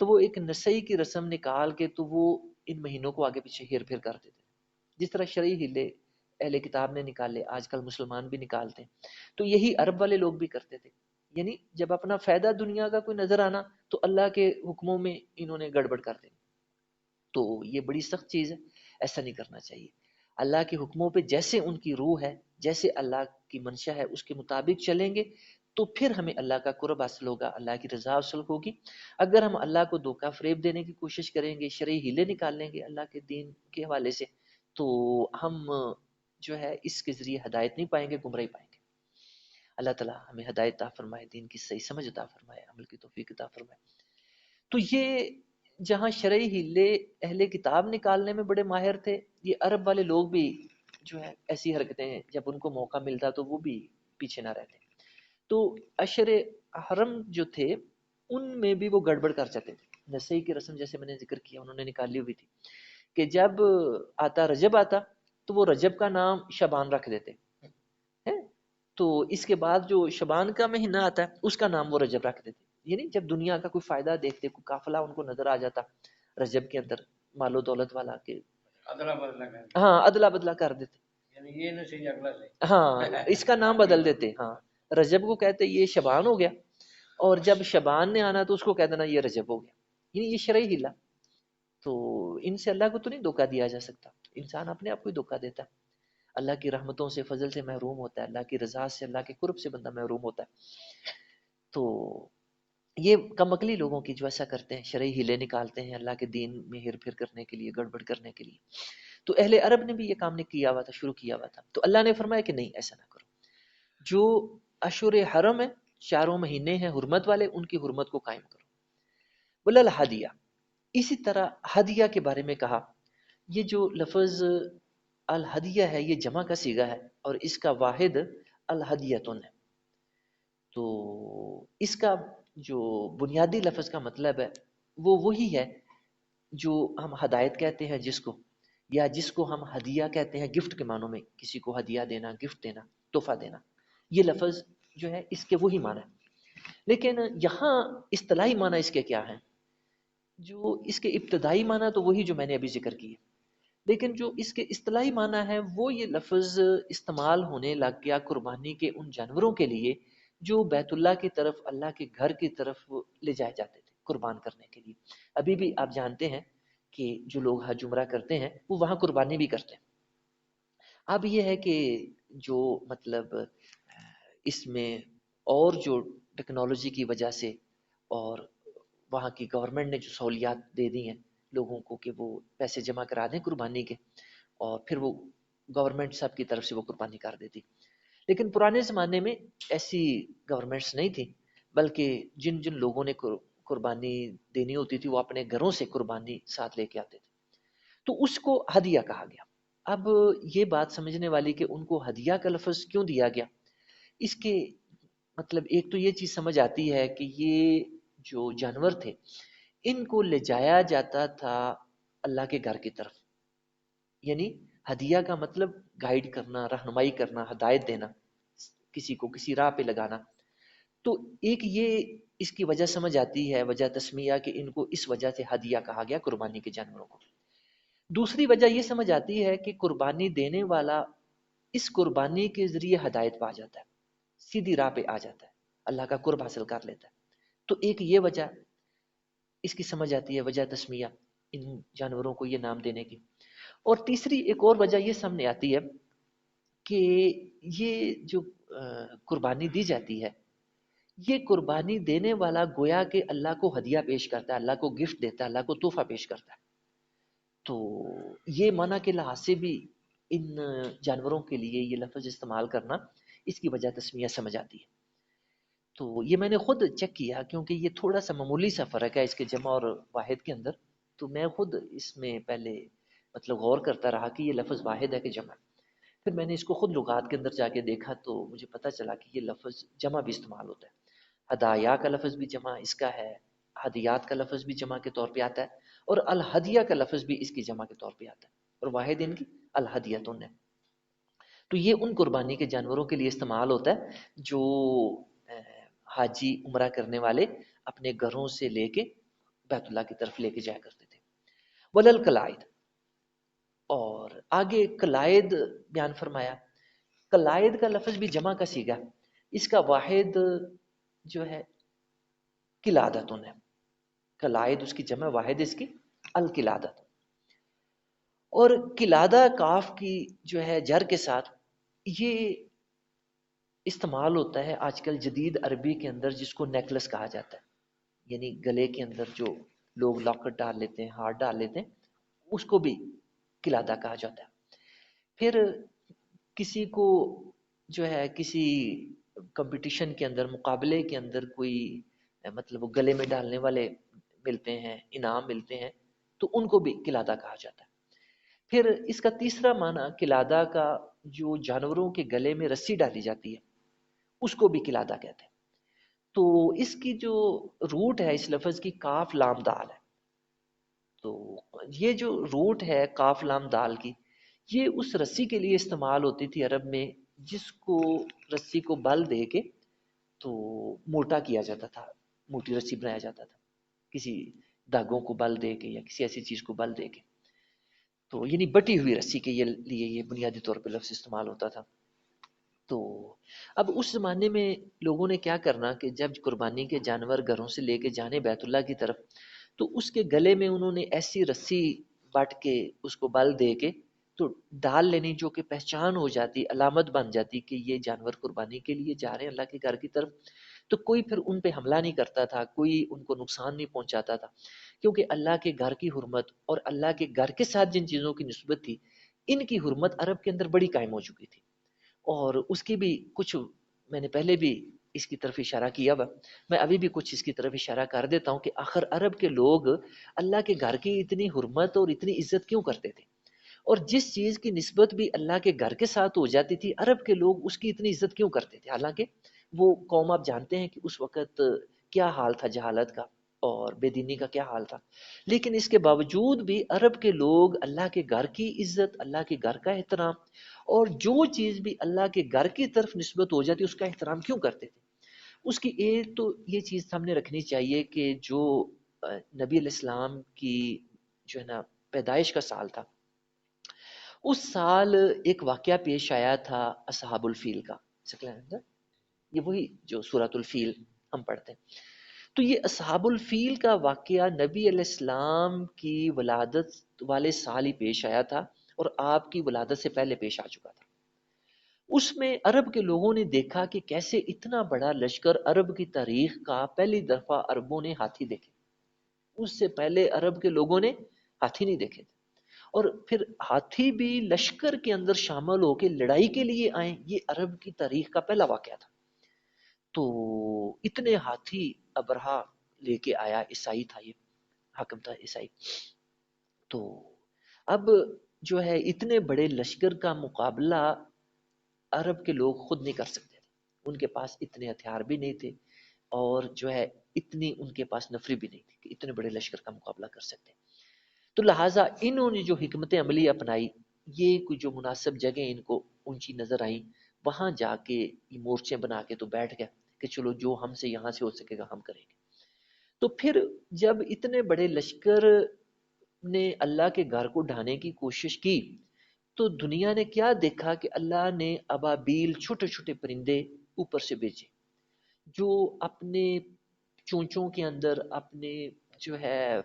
Speaker 1: تو وہ ایک نسائی کی رسم نکال کے تو وہ ان مہینوں کو آگے پیچھے ہیر پھیر کر دیتے. جس طرح شرعی ہلے اہل کتاب نے نکالے، آج کل مسلمان بھی نکالتے ہیں، تو یہی عرب والے لوگ بھی کرتے تھے. یعنی جب اپنا فائدہ دنیا کا کوئی نظر آنا تو اللہ کے حکموں میں انہوں نے گڑبڑ کر دی. تو یہ بڑی سخت چیز ہے، ایسا نہیں کرنا چاہیے. اللہ کے حکموں پہ جیسے ان کی روح ہے، جیسے اللہ کی منشا ہے اس کے مطابق چلیں گے تو پھر ہمیں اللہ کا قرب حاصل ہوگا، اللہ کی رضا حاصل ہوگی. اگر ہم اللہ کو دھوکہ فریب دینے کی کوشش کریں گے، شرعی ہیلے نکال لیں گے اللہ کے دین کے حوالے سے، تو ہم جو ہے اس کے ذریعے ہدایت نہیں پائیں گے، گمراہی پائیں گے. اللہ تعالیٰ ہمیں ہدایت عطا فرمائے، دین کی صحیح سمجھ عطا فرمائے، عمل کی توفیق عطا فرمائے. تو یہ جہاں شرعی ہیلے اہل کتاب نکالنے میں بڑے ماہر تھے، یہ عرب والے لوگ بھی جو ہے ایسی حرکتیں جب ان کو موقع ملتا تو وہ بھی پیچھے نہ رہتے. تو اشر حرم جو تھے ان میں بھی وہ گڑبڑ کر جاتے تھے. نسائی کی رسم جیسے میں نے ذکر کیا انہوں نے نکالی ہوئی تھی کہ جب آتا رجب آتا تو وہ رجب کا نام شبان رکھ دیتے ہیں، تو اس کے بعد جو شبان کا مہینہ آتا ہے اس کا نام وہ رجب رکھ دیتے. یعنی جب دنیا کا کوئی فائدہ دیکھتے، کوئی قافلہ ان کو نظر آ جاتا رجب کے اندر مال و دولت والا، کہ ادلا بدلا کر، ہاں ادلا بدلا کر دیتے، یعنی یہ نہ صحیح اگلا صحیح، ہاں اس کا نام بدل دیتے. ہاں رجب کو کہتے یہ شبان ہو گیا، اور جب شبان نے آنا تو اس کو کہہ دینا یہ رجب ہو گیا. یعنی یہ شرعی ہلا. تو ان سے اللہ کو تو نہیں دھوکہ دیا جا سکتا، انسان اپنے آپ کو ہی دھوکہ دیتا ہے. اللہ کی رحمتوں سے، فضل سے محروم ہوتا ہے، اللہ کی رضا سے، اللہ کے قرب سے بندہ محروم ہوتا ہے. تو یہ کم عقلی لوگوں کی جو ایسا کرتے ہیں، شرعی ہیلے نکالتے ہیں اللہ کے دین میں ہیر پھیر کرنے کے لیے، گڑبڑ کرنے کے لیے. تو اہل عرب نے بھی یہ کام نے کیا ہوا تھا، شروع کیا ہوا تھا. تو اللہ نے فرمایا کہ نہیں ایسا نہ کرو. جو اشہر حرم ہے، 4 مہینے ہیں حرمت والے، ان کی حرمت کو قائم کرو. ولل ہدیہ، اسی طرح ہدیہ کے بارے میں کہا. یہ جو لفظ الہدیہ ہے یہ جمع کا صیغہ ہے، اور اس کا واحد الہدیتن ہے. تو اس کا جو بنیادی لفظ کا مطلب ہے وہ وہی ہے جو ہم ہدایت کہتے ہیں جس کو، یا جس کو ہم ہدیہ کہتے ہیں گفٹ کے معنوں میں، کسی کو ہدیہ دینا، گفٹ دینا. تحفہ دینا، یہ لفظ جو ہے اس کے وہی معنی ہے۔ لیکن یہاں اصطلاحی معنی اس کے کیا ہیں؟ جو اس کے ابتدائی معنی تو وہی جو میں نے ابھی ذکر کی ہے، لیکن جو اس کے اصطلاحی معنی ہے وہ یہ لفظ استعمال ہونے لگ گیا قربانی کے ان جانوروں کے لیے جو بیت اللہ کی طرف، اللہ کے گھر کی طرف لے جائے جاتے تھے قربان کرنے کے لیے۔ ابھی بھی آپ جانتے ہیں کہ جو لوگ حج عمرہ کرتے ہیں وہ وہاں قربانی بھی کرتے ہیں۔ اب یہ ہے کہ جو مطلب اس میں اور جو ٹیکنالوجی کی وجہ سے اور وہاں کی گورنمنٹ نے جو سہولیات دے دی ہیں لوگوں کو کہ وہ پیسے جمع کرا دیں قربانی کے، اور پھر وہ گورنمنٹ سب کی طرف سے وہ قربانی کر دیتی۔ لیکن پرانے زمانے میں ایسی گورنمنٹس نہیں تھی، بلکہ جن جن لوگوں نے قربانی دینی ہوتی تھی وہ اپنے گھروں سے قربانی ساتھ لے کے آتے تھے، تو اس کو ہدیہ کہا گیا۔ اب یہ بات سمجھنے والی کہ ان کو ہدیہ کا لفظ کیوں دیا گیا، اس کے مطلب ایک تو یہ چیز سمجھ آتی ہے کہ یہ جو جانور تھے ان کو لے جایا جاتا تھا اللہ کے گھر کی طرف، یعنی ہدیہ کا مطلب گائیڈ کرنا، رہنمائی کرنا، ہدایت دینا، کسی کو کسی راہ پہ لگانا۔ تو ایک یہ اس کی وجہ سمجھ آتی ہے، وجہ تسمیہ، کہ ان کو اس وجہ سے ہدیہ کہا گیا قربانی کے جانوروں کو۔ دوسری وجہ یہ سمجھ آتی ہے کہ قربانی دینے والا اس قربانی کے ذریعے ہدایت پا جاتا ہے، سیدھی راہ پہ آ جاتا ہے، اللہ کا قرب حاصل کر لیتا ہے۔ تو ایک یہ وجہ اس کی سمجھ آتی ہے، وجہ تسمیہ، ان جانوروں کو یہ نام دینے کی۔ اور تیسری ایک اور وجہ یہ سامنے آتی ہے کہ یہ جو قربانی دی جاتی ہے، یہ قربانی دینے والا گویا کہ اللہ کو ہدیہ پیش کرتا ہے، اللہ کو گفٹ دیتا ہے، اللہ کو تحفہ پیش کرتا ہے۔ تو یہ معنی کے لحاظ سے بھی ان جانوروں کے لیے یہ لفظ استعمال کرنا، اس کی وجہ تسمیہ سمجھ آتی ہے۔ تو یہ میں نے خود چیک کیا کیونکہ یہ تھوڑا سا معمولی سا فرق ہے اس کے جمع اور واحد کے اندر، تو میں خود اس میں پہلے مطلب غور کرتا رہا کہ یہ لفظ واحد ہے کہ جمع۔ پھر میں نے اس کو خود لغات کے اندر جا کے دیکھا تو مجھے پتہ چلا کہ یہ لفظ جمع بھی استعمال ہوتا ہے، ہدایہ کا لفظ بھی جمع اس کا ہے، ہدیات کا لفظ بھی جمع کے طور پہ آتا ہے، اور الہدیہ کا لفظ بھی اس کی جمع کے طور پہ آتا ہے، اور واحد ان کی الہدیتن ہے۔ تو یہ ان قربانی کے جانوروں کے لیے استعمال ہوتا ہے جو حاجی عمرہ کرنے والے اپنے گھروں سے لے کے بیت اللہ کی طرف لے کے جایا کرتے تھے۔ ولل قلائد، اور آگے قلائد بیان فرمایا۔ قلائد کا لفظ بھی جمع کا صیغہ، اس کا واحد جو ہے قلادتن ہے۔ قلائد اس کی جمع، واحد اس کی القلادت۔ اور قلادہ کاف کی جو ہے جر کے ساتھ یہ استعمال ہوتا ہے آج کل جدید عربی کے اندر، جس کو نیکلس کہا جاتا ہے، یعنی گلے کے اندر جو لوگ لاکٹ ڈال لیتے ہیں، ہار ڈال لیتے ہیں، اس کو بھی قلادہ کہا جاتا ہے۔ پھر کسی کو جو ہے کسی کمپٹیشن کے اندر، مقابلے کے اندر کوئی مطلب وہ گلے میں ڈالنے والے ملتے ہیں، انعام ملتے ہیں، تو ان کو بھی قلادہ کہا جاتا ہے۔ پھر اس کا تیسرا معنی قلادہ کا جو جانوروں کے گلے میں رسی ڈالی جاتی ہے اس کو بھی قلادہ کہتے ہیں۔ تو اس کی جو روٹ ہے اس لفظ کی کاف لام دال ہے، تو یہ جو روٹ ہے کاف لام دال کی، یہ اس رسی کے لیے استعمال ہوتی تھی عرب میں جس کو رسی کو بل دے کے تو موٹا کیا جاتا تھا، موٹی رسی بنایا جاتا تھا کسی داغوں کو بل دے کے یا کسی ایسی چیز کو بل دے کے، تو یعنی بٹی ہوئی رسی کے لیے یہ بنیادی طور پہ لفظ استعمال ہوتا تھا۔ تو اب اس زمانے میں لوگوں نے کیا کرنا کہ جب قربانی کے جانور گھروں سے لے کے جانے بیت اللہ کی طرف، تو اس کے گلے میں انہوں نے ایسی رسی بٹ کے اس کو بل دے کے تو ڈال لینی، جو کہ پہچان ہو جاتی، علامت بن جاتی کہ یہ جانور قربانی کے لیے جا رہے ہیں اللہ کے گھر کی طرف۔ تو کوئی پھر ان پہ حملہ نہیں کرتا تھا، کوئی ان کو نقصان نہیں پہنچاتا تھا، کیونکہ اللہ کے گھر کی حرمت اور اللہ کے گھر کے ساتھ جن چیزوں کی نسبت تھی، ان کی حرمت عرب کے اندر بڑی قائم ہو چکی تھی۔ اور اس کی بھی کچھ میں نے پہلے بھی اس کی طرف اشارہ کیا ہوا، میں ابھی بھی کچھ اس کی طرف اشارہ کر دیتا ہوں کہ آخر عرب کے لوگ اللہ کے گھر کی اتنی حرمت اور اتنی عزت کیوں کرتے تھے، اور جس چیز کی نسبت بھی اللہ کے گھر کے ساتھ ہو جاتی تھی عرب کے لوگ اس کی اتنی عزت کیوں کرتے تھے، حالانکہ وہ قوم آپ جانتے ہیں کہ اس وقت کیا حال تھا جہالت کا، اور بے دینی کا کیا حال تھا. لیکن اس کے باوجود بھی عرب کے لوگ اللہ کے گھر کی عزت، اللہ کے گھر کا احترام، اور جو چیز بھی اللہ کے گھر کی طرف نسبت ہو جاتی اس کا احترام کیوں کرتے تھے؟ اس کی ایک تو یہ چیز سامنے رکھنی چاہیے کہ جو نبی علیہ السلام کی جو ہے نا پیدائش کا سال تھا، اس سال ایک واقعہ پیش آیا تھا اصحاب الفیل کا. یہ وہی جو سورۃ الفیل ہم پڑھتے ہیں. تو یہ اصحاب الفیل کا واقعہ نبی علیہ السلام کی ولادت والے سال ہی پیش آیا تھا، اور آپ کی ولادت سے پہلے پیش آ چکا تھا. اس میں عرب کے لوگوں نے دیکھا کہ کیسے اتنا بڑا لشکر، عرب کی تاریخ کا پہلی دفعہ عربوں نے ہاتھی دیکھے. اس سے پہلے عرب کے لوگوں نے ہاتھی نہیں دیکھے تھے. اور پھر ہاتھی بھی لشکر کے اندر شامل ہو کے لڑائی کے لیے آئیں، یہ عرب کی تاریخ کا پہلا واقعہ تھا. تو اتنے ہاتھی ابرہا لے کے آیا، عیسائی تھا، یہ حاکم تھا عیسائی. تو اب جو ہے اتنے بڑے لشکر کا مقابلہ عرب کے لوگ خود نہیں کر سکتے تھے. ان کے پاس اتنے ہتھیار بھی نہیں تھے، اور جو ہے اتنی ان کے پاس نفری بھی نہیں تھی کہ اتنے بڑے لشکر کا مقابلہ کر سکتے. تو لہٰذا انہوں نے جو حکمت عملی اپنائی، یہ کوئی جو مناسب جگہ ان کو اونچی نظر آئیں، وہاں جا کے یہ مورچے بنا کے تو بیٹھ گئے کہ چلو جو ہم سے یہاں سے ہو سکے گا ہم کریں گے. تو پھر جب اتنے بڑے لشکر نے اللہ کے گھر کو ڈھانے کی کوشش کی، تو دنیا نے کیا دیکھا کہ اللہ نے ابابیل، چھوٹے چھوٹے پرندے اوپر سے بھیجے، جو اپنے چونچوں کے اندر اپنے جو ہے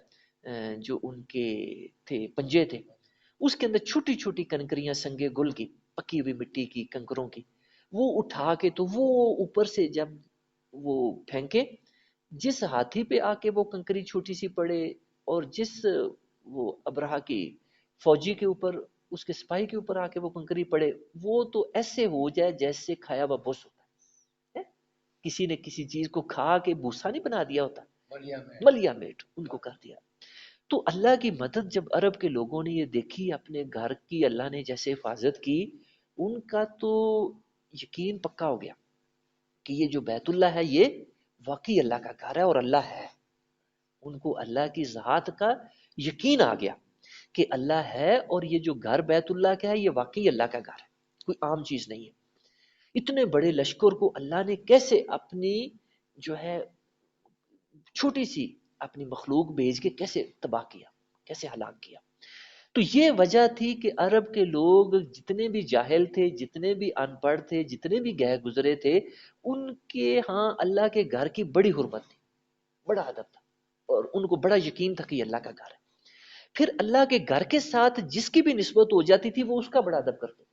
Speaker 1: جو ان کے تھے پنجے تھے، اس کے اندر چھوٹی چھوٹی کنکریاں سنگے گل کی، پکی ہوئی مٹی کی کنکروں کی، وہ اٹھا کے تو وہ اوپر سے جب وہ پھینکے، جس ہاتھی پہ آ کے وہ کنکری چھوٹی سی پڑے، اور جس وہ ابرہا کی فوجی کے اوپر، اس کے سپاہی کے اوپر آ کے وہ کنکری پڑے، وہ تو ایسے ہو جائے جیسے کھایا ہوا بوس ہوتا ہے. کسی نے کسی چیز کو کھا کے بھوسا نہیں بنا دیا ہوتا، ملیا میٹ ان کو کر دیا. تو اللہ کی مدد جب عرب کے لوگوں نے یہ دیکھی، اپنے گھر کی اللہ نے جیسے حفاظت کی، ان کا تو یقین پکا ہو گیا کہ یہ جو بیت اللہ ہے یہ واقعی اللہ کا گھر ہے اور اللہ ہے. ان کو اللہ کی ذات کا یقین آ گیا کہ اللہ ہے، اور یہ جو گھر بیت اللہ کا ہے یہ واقعی اللہ کا گھر ہے، کوئی عام چیز نہیں ہے. اتنے بڑے لشکر کو اللہ نے کیسے اپنی جو ہے چھوٹی سی اپنی مخلوق بھیج کے کیسے تباہ کیا، کیسے ہلاک کیا. تو یہ وجہ تھی کہ عرب کے لوگ جتنے بھی جاہل تھے، جتنے بھی ان پڑھ تھے، جتنے بھی گئے گزرے تھے، ان کے ہاں اللہ کے گھر کی بڑی حرمت تھی، بڑا ادب تھا، اور ان کو بڑا یقین تھا کہ یہ اللہ کا گھر ہے. پھر اللہ کے گھر کے ساتھ جس کی بھی نسبت ہو جاتی تھی وہ اس کا بڑا ادب کرتے.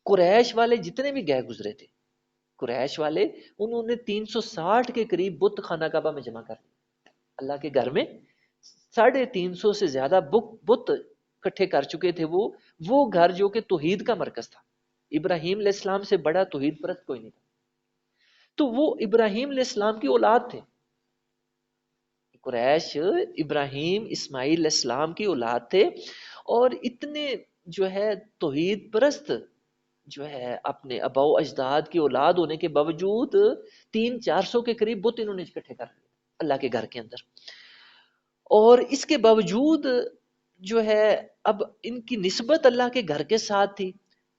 Speaker 1: قریش والے جتنے بھی گئے گزرے تھے، قریش والے انہوں نے 360 کے قریب بت خانہ کعبہ میں جمع کر دی. اللہ کے گھر میں 350 سے زیادہ بت اکٹھے کر چکے تھے. وہ گھر جو کہ توحید کا مرکز تھا. ابراہیم علیہ السلام سے بڑا توحید پرست کوئی نہیں تھا. تو وہ ابراہیم علیہ السلام کی اولاد تھے. قریش ابراہیم اسماعیل علیہ السلام کی اولاد تھے، اور اتنے جو ہے توحید پرست جو ہے اپنے ابا و اجداد کی اولاد ہونے کے باوجود 300-400 کے قریب بت انہوں نے اکٹھے کر لیے اللہ کے گھر کے اندر. اور اس کے باوجود جو ہے اب ان کی نسبت اللہ کے گھر کے ساتھ تھی،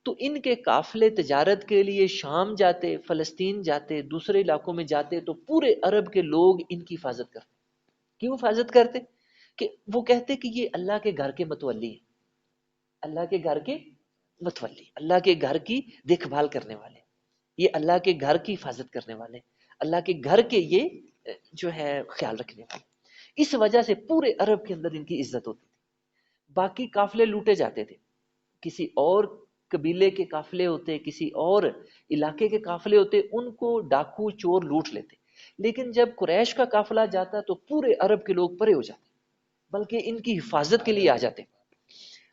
Speaker 1: تو ان کے قافلے تجارت کے لیے شام جاتے، فلسطین جاتے، دوسرے علاقوں میں جاتے، تو پورے عرب کے لوگ ان کی حفاظت کرتے. کیوں حفاظت کرتے؟ کہ وہ کہتے کہ یہ اللہ کے گھر کے متولی ہیں، اللہ کے گھر کے متولی، اللہ کے گھر کی دیکھ بھال کرنے والے، یہ اللہ کے گھر کی حفاظت کرنے والے، اللہ کے گھر کے یہ جو ہے خیال رکھنے والے. اس وجہ سے پورے عرب کے اندر ان کی عزت ہوتی تھی. باقی قافلے لوٹے جاتے تھے، کسی اور قبیلے کے قافلے ہوتے، کسی اور علاقے کے قافلے ہوتے، ان کو ڈاکو چور لوٹ لیتے. لیکن جب قریش کا قافلہ جاتا تو پورے عرب کے لوگ پرے ہو جاتے، بلکہ ان کی حفاظت کے لیے آ جاتے.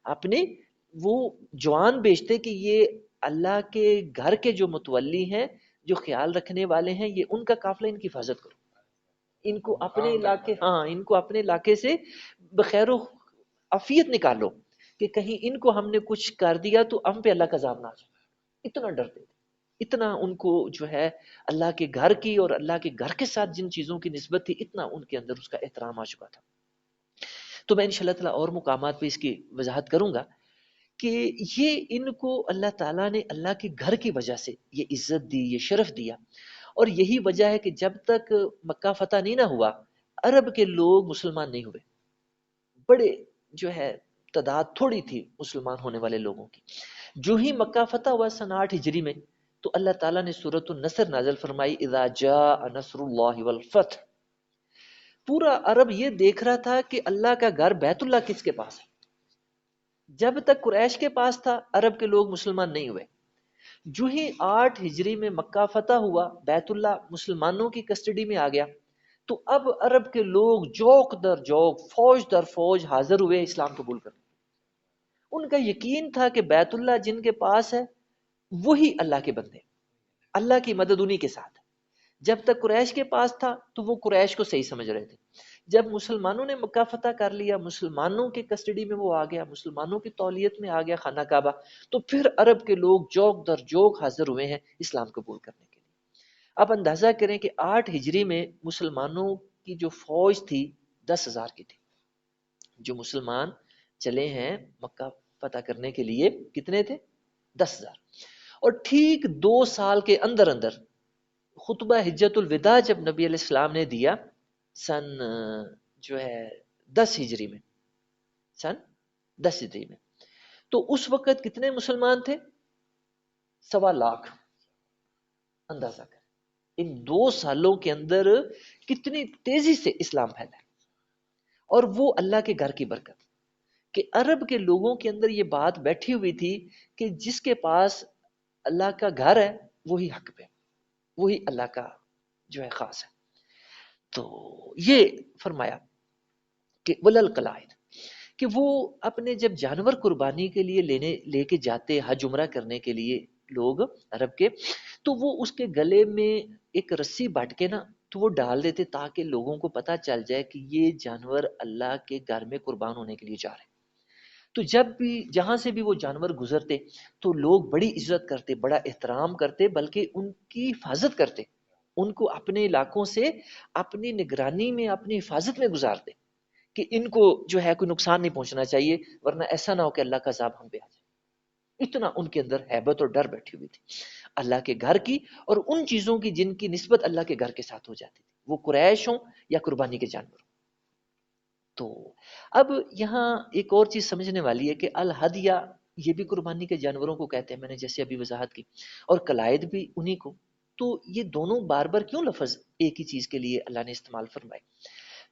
Speaker 1: اپنے وہ جوان بیچتے کہ یہ اللہ کے گھر کے جو متولی ہیں، جو خیال رکھنے والے ہیں، یہ ان کا قافلہ، ان کی حفاظت کرو، ان کو اپنے علاقے، ہاں ان کو اپنے علاقے سے بخیر و عافیت نکالو، کہ کہیں ان کو ہم نے کچھ کر دیا تو ہم پہ اللہ کا عذاب نہ آ جائے. اتنا ڈرتے تھے، اتنا ان کو جو ہے اللہ کے گھر کی اور اللہ کے گھر کے ساتھ جن چیزوں کی نسبت تھی، اتنا ان کے اندر اس کا احترام آ چکا تھا. تو میں انشاءاللہ تعالیٰ اور مقامات پہ اس کی وضاحت کروں گا کہ یہ ان کو اللہ تعالیٰ نے اللہ کے گھر کی وجہ سے یہ عزت دی، یہ شرف دیا. اور یہی وجہ ہے کہ جب تک مکہ فتح نہیں نہ ہوا، عرب کے لوگ مسلمان نہیں ہوئے. بڑے جو ہے تعداد تھوڑی تھی مسلمان ہونے والے لوگوں کی. جو ہی مکہ فتح ہوا سن 8 ہجری میں، تو اللہ تعالیٰ نے سورۃ النصر نازل فرمائی، اذا جاء نصر اللہ والفتح. پورا عرب یہ دیکھ رہا تھا کہ اللہ کا گھر بیت اللہ کس کے پاس ہے. جب تک قریش کے پاس تھا، عرب کے لوگ مسلمان نہیں ہوئے. جو ہی 8 ہجری میں مکہ فتح ہوا، بیت اللہ مسلمانوں کی کسٹڈی میں آ گیا، تو اب عرب کے لوگ جوک در جوک، فوج در فوج حاضر ہوئے اسلام قبول کرنے. ان کا یقین تھا کہ بیت اللہ جن کے پاس ہے وہی اللہ کے بندے، اللہ کی مدد انہی کے ساتھ. جب تک قریش کے پاس تھا تو وہ قریش کو صحیح سمجھ رہے تھے. جب مسلمانوں نے مکہ فتح کر لیا، مسلمانوں کے کسٹڈی میں وہ آ گیا، مسلمانوں کی تولیت میں آ گیا خانہ کعبہ، تو پھر عرب کے لوگ جوک در جوک حاضر ہوئے ہیں اسلام قبول کرنے کے لیے. آپ اندازہ کریں کہ 8 ہجری میں مسلمانوں کی جو فوج تھی 10,000 کی تھی. جو مسلمان چلے ہیں مکہ فتح کرنے کے لیے کتنے تھے؟ 10,000. اور ٹھیک 2 سال کے اندر اندر خطبہ حجت الوداع جب نبی علیہ السلام نے دیا سن جو ہے 10 ہجری میں، سن 10 ہجری میں، تو اس وقت کتنے مسلمان تھے؟ 1.25 لاکھ. اندازہ کر ان 2 سالوں کے اندر کتنی تیزی سے اسلام پھیلا ہے. اور وہ اللہ کے گھر کی برکت کہ عرب کے لوگوں کے اندر یہ بات بیٹھی ہوئی تھی کہ جس کے پاس اللہ کا گھر ہے وہی حق پہ، وہی اللہ کا جو ہے خاص ہے. تو یہ فرمایا کہ ولل قلائد، کہ وہ اپنے جب جانور قربانی کے لیے لے کے جاتے حج عمرہ کرنے کے لیے لوگ عرب کے، تو وہ اس کے گلے میں ایک رسی بٹ کے نا تو وہ ڈال دیتے تاکہ لوگوں کو پتا چل جائے کہ یہ جانور اللہ کے گھر میں قربان ہونے کے لیے جا رہے ہیں. تو جب بھی جہاں سے بھی وہ جانور گزرتے تو لوگ بڑی عزت کرتے، بڑا احترام کرتے، بلکہ ان کی حفاظت کرتے، ان کو اپنے علاقوں سے اپنی نگرانی میں اپنی حفاظت میں گزارتے کہ ان کو جو ہے کوئی نقصان نہیں پہنچنا چاہیے، ورنہ ایسا نہ ہو کہ اللہ کا عذاب ہم پہ آ جائے. اتنا ان کے اندر ہیبت اور ڈر بیٹھی ہوئی تھی اللہ کے گھر کی اور ان چیزوں کی جن کی نسبت اللہ کے گھر کے ساتھ ہو جاتی تھی، وہ قریش ہوں یا قربانی کے جانور ہوں. تو اب یہاں ایک اور چیز سمجھنے والی ہے کہ الہدیہ یہ بھی قربانی کے جانوروں کو کہتے ہیں، میں نے جیسے ابھی وضاحت کی، اور قلائد بھی انہی کو. تو یہ دونوں بار بار کیوں لفظ ایک ہی چیز کے لیے اللہ نے استعمال فرمائے؟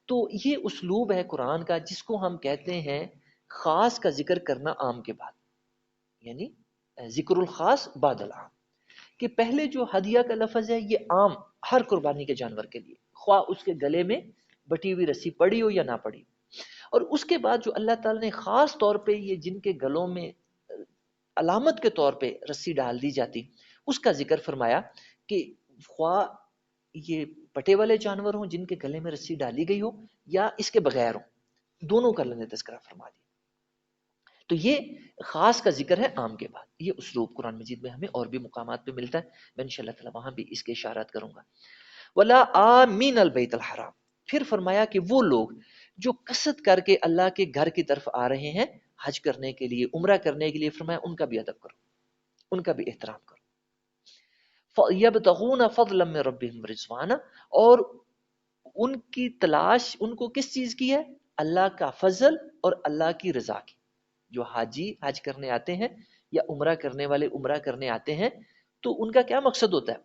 Speaker 1: تو یہ اسلوب ہے قرآن کا جس کو ہم کہتے ہیں خاص کا ذکر کرنا عام کے بعد، یعنی ذکر الخاص بعد العام. کہ پہلے جو ہدیہ کا لفظ ہے یہ عام ہر قربانی کے جانور کے لیے، خواہ اس کے گلے میں بٹی ہوئی رسی پڑی ہو یا نہ پڑی ہو. اور اس کے بعد جو اللہ تعالیٰ نے خاص طور پہ یہ جن کے گلوں میں علامت کے طور پہ رسی ڈال دی جاتی، اس کا ذکر فرمایا کہ خواہ یہ پٹے والے جانور ہوں جن کے گلے میں رسی ڈالی گئی ہو یا اس کے بغیر ہوں، دونوں کا اللہ نے تذکرہ فرما دیا. تو یہ خاص کا ذکر ہے عام کے بعد. یہ اسلوب قرآن مجید میں ہمیں اور بھی مقامات پہ ملتا ہے، میں انشاءاللہ تعالی وہاں بھی اس کے اشارات کروں گا. ولا آمین البیت الحرام، پھر فرمایا کہ وہ لوگ جو قصد کر کے اللہ کے گھر کی طرف آ رہے ہیں حج کرنے کے لیے، عمرہ کرنے کے لیے، فرمایا ان کا بھی ادب کرو، ان کا بھی احترام کرو. یبتغون فضلا من ربهم رضوانا، اور ان کی تلاش ان کو کس چیز کی ہے؟ اللہ کا فضل اور اللہ کی رضا کی. جو حاجی حج کرنے آتے ہیں یا عمرہ کرنے والے عمرہ کرنے آتے ہیں تو ان کا کیا مقصد ہوتا ہے؟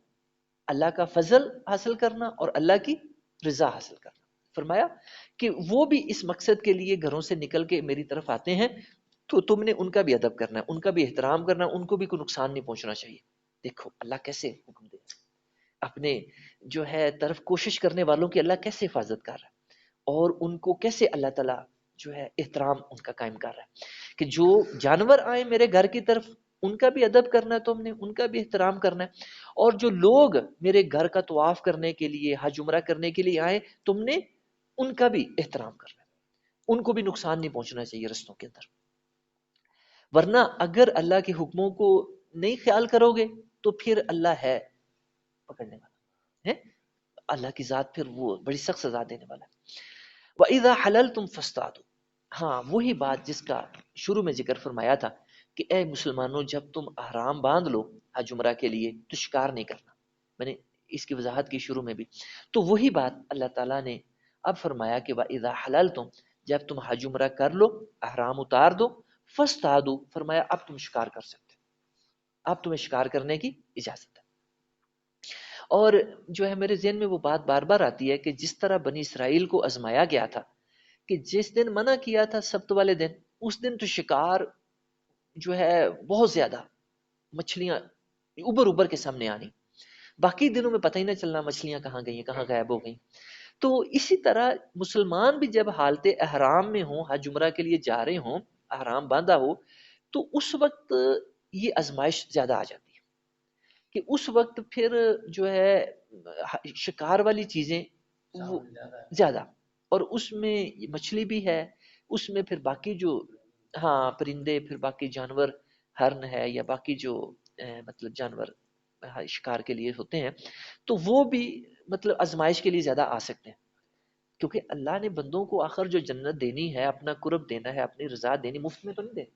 Speaker 1: اللہ کا فضل حاصل کرنا اور اللہ کی رضا حاصل کرنا. فرمایا کہ وہ بھی اس مقصد کے لیے گھروں سے نکل کے میری طرف آتے ہیں تو تم نے ان کا بھی ادب کرنا ہے، ان کا بھی احترام کرنا ہے، ان کو بھی کوئی نقصان نہیں پہنچنا چاہیے. دیکھو اللہ کیسے حکم دے، اپنے جو ہے طرف کوشش کرنے والوں کی اللہ کیسے حفاظت کر رہا ہے اور ان کو کیسے اللہ تعالیٰ جو ہے احترام ان کا قائم کر رہا ہے کہ جو جانور آئے میرے گھر کی طرف ان کا بھی ادب کرنا ہے، تم نے ان کا بھی احترام کرنا ہے، اور جو لوگ میرے گھر کا طواف کرنے کے لیے حج عمرہ کرنے کے لیے آئے تم نے ان کا بھی احترام کرنا ہے، ان کو بھی نقصان نہیں پہنچنا چاہیے رستوں کے اندر. ورنہ اگر اللہ کے حکموں کو نہیں خیال کرو گے تو پھر اللہ ہے پکڑنے والا ہے، اللہ کی ذات پھر وہ بڑی سخت سزا دینے والا ہے۔ وَإِذَا حَلَلْتُمْ فَاصْطَادُوا، ہاں وہی بات جس کا شروع میں ذکر فرمایا تھا کہ اے مسلمانوں جب تم احرام باندھ لو حج عمرہ کے لیے تو شکار نہیں کرنا، میں نے اس کی وضاحت کی شروع میں بھی، تو وہی بات اللہ تعالیٰ نے اب فرمایا کہ وَإِذَا حَلَلْتُمْ، جب تم حج عمرہ کر لو، احرام اتار دو، فَاصْطَادُوا، فرمایا اب تم شکار کر سکتے، اب تمہیں شکار کرنے کی اجازت ہے۔ اور جو ہے میرے ذہن میں وہ بات بار بار آتی ہے کہ جس طرح بنی اسرائیل کو آزمایا گیا تھا کہ جس دن منع کیا تھا سبت والے دن، اس دن تو شکار جو ہے بہت زیادہ، مچھلیاں اوبر اوبر کے سامنے آنی، باقی دنوں میں پتہ ہی نہ چلنا مچھلیاں کہاں گئی ہیں، کہاں غائب ہو گئیں۔ تو اسی طرح مسلمان بھی جب حالت احرام میں ہوں، حج عمرہ کے لیے جا رہے ہوں، احرام باندھا ہو، تو اس وقت یہ آزمائش زیادہ آ جاتی ہے کہ اس وقت پھر جو ہے شکار والی چیزیں وہ زیادہ، اور اس میں مچھلی بھی ہے، اس میں پھر باقی جو ہاں پرندے، پھر باقی جانور، ہرن ہے یا باقی جو مطلب جانور شکار کے لیے ہوتے ہیں، تو وہ بھی مطلب آزمائش کے لیے زیادہ آ سکتے ہیں، کیونکہ اللہ نے بندوں کو آخر جو جنت دینی ہے، اپنا قرب دینا ہے، اپنی رضا دینی، مفت میں تو نہیں دینی،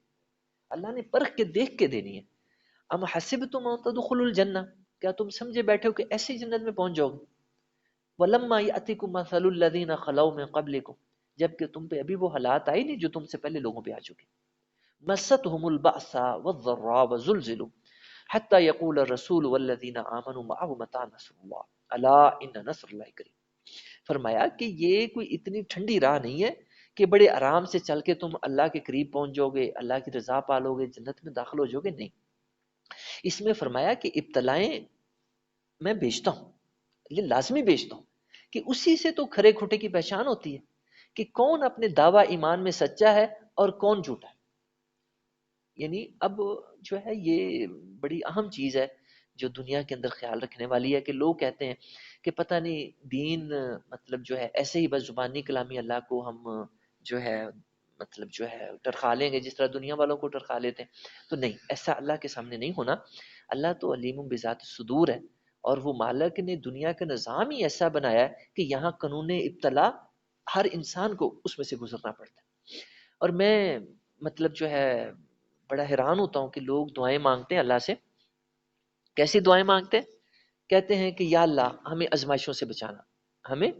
Speaker 1: اللہ نے پرکھ کے دیکھ کے دینی ہے۔ ام حسبتم ان تدخلوا الجنہ، کیا تم سمجھے بیٹھے ہو کہ ایسی جنت میں پہنچ جاؤ گے؟ ولما یاتکم مثل الذین خلو من قبلکم، جبکہ تم پہ ابھی وہ حالات آئی نہیں جو تم سے پہلے لوگوں پہ آ چکے، مستهم البأساء والضراء وزلزلوا حتى يقول الرسول والذین آمنوا معه متى نصر اللہ الا ان نصر اللہ قریب۔ فرمایا کہ یہ کوئی اتنی ٹھنڈی راہ نہیں ہے کہ بڑے آرام سے چل کے تم اللہ کے قریب پہنچ جاؤ گے، اللہ کی رضا پالو گے، جنت میں داخل ہو جاؤ گے، نہیں۔ اس میں فرمایا کہ ابتلائیں میں بیچتا ہوں، یہ لازمی بیچتا ہوں کہ اسی سے تو کھرے کھوٹے کی پہچان ہوتی ہے کہ کون اپنے دعویٰ ایمان میں سچا ہے اور کون جھوٹا ہے۔ یعنی اب جو ہے یہ بڑی اہم چیز ہے جو دنیا کے اندر خیال رکھنے والی ہے کہ لوگ کہتے ہیں کہ پتہ نہیں دین مطلب جو ہے ایسے ہی بس زبانی کلامی اللہ کو ہم جو ہے مطلب جو ہے ٹرخا لیں گے جس طرح دنیا والوں کو ٹرخا لیتے ہیں، تو نہیں، ایسا اللہ کے سامنے نہیں ہونا۔ اللہ تو علیم بذات الصدور ہے، اور وہ مالک نے دنیا کا نظام ہی ایسا بنایا ہے کہ یہاں قانون ابتلا ہر انسان کو اس میں سے گزرنا پڑتا ہے۔ اور میں مطلب جو ہے بڑا حیران ہوتا ہوں کہ لوگ دعائیں مانگتے ہیں اللہ سے، کیسی دعائیں مانگتے ہیں؟ کہتے ہیں کہ یا اللہ ہمیں آزمائشوں سے بچانا، ہمیں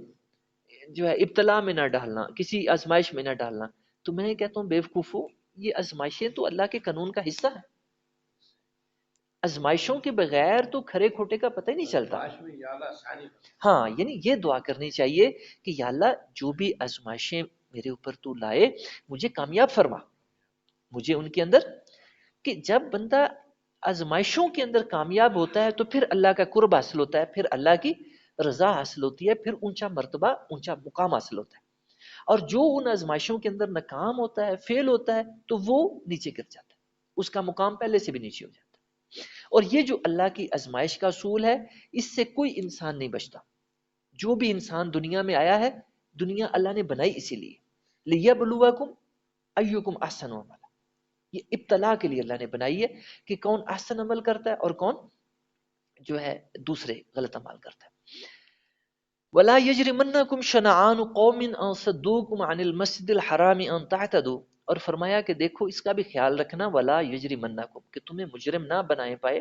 Speaker 1: جو ہے ابتلا میں نہ ڈالنا، کسی آزمائش میں نہ ڈالنا۔ تو میں کہتا ہوں بیوقوفو، یہ آزمائشیں تو اللہ کے قانون کا حصہ ہے، آزمائشوں کے بغیر تو کھرے کھوٹے کا پتہ ہی نہیں چلتا۔ ہاں یعنی یہ دعا کرنی چاہیے کہ یا اللہ جو بھی آزمائشیں میرے اوپر تو لائے مجھے کامیاب فرما، مجھے ان کے اندر، کہ جب بندہ آزمائشوں کے اندر کامیاب ہوتا ہے تو پھر اللہ کا قرب حاصل ہوتا ہے، پھر اللہ کی رضا حاصل ہوتی ہے، پھر اونچا مرتبہ، اونچا مقام حاصل ہوتا ہے۔ اور جو ان آزمائشوں کے اندر ناکام ہوتا ہے، فیل ہوتا ہے، تو وہ نیچے گر جاتا ہے، اس کا مقام پہلے سے بھی نیچے ہو جاتا ہے۔ اور یہ جو اللہ کی آزمائش کا اصول ہے، اس سے کوئی انسان نہیں بچتا۔ جو بھی انسان دنیا میں آیا ہے، دنیا اللہ نے بنائی اسی لیے، لِيَبْلُوَكُمْ أَيُّكُمْ أَحْسَنُ عَمَلًا، یہ ابتلا کے لیے اللہ نے بنائی ہے کہ کون احسن عمل کرتا ہے اور کون جو ہے دوسرے غلط عمل کرتا ہے۔ وَلَا يَجْرِمَنَّكُمْ شَنَآنُ قَوْمٍ أَن صَدُّوكُمْ عَنِ الْمَسْجِدِ الْحَرَامِ أَن تَعْتَدُوا، اور فرمایا کہ دیکھو اس کا بھی خیال رکھنا، وَلَا يَجْرِمَنَّكُمْ، کہ تمہیں مجرم نہ بنائے پائے،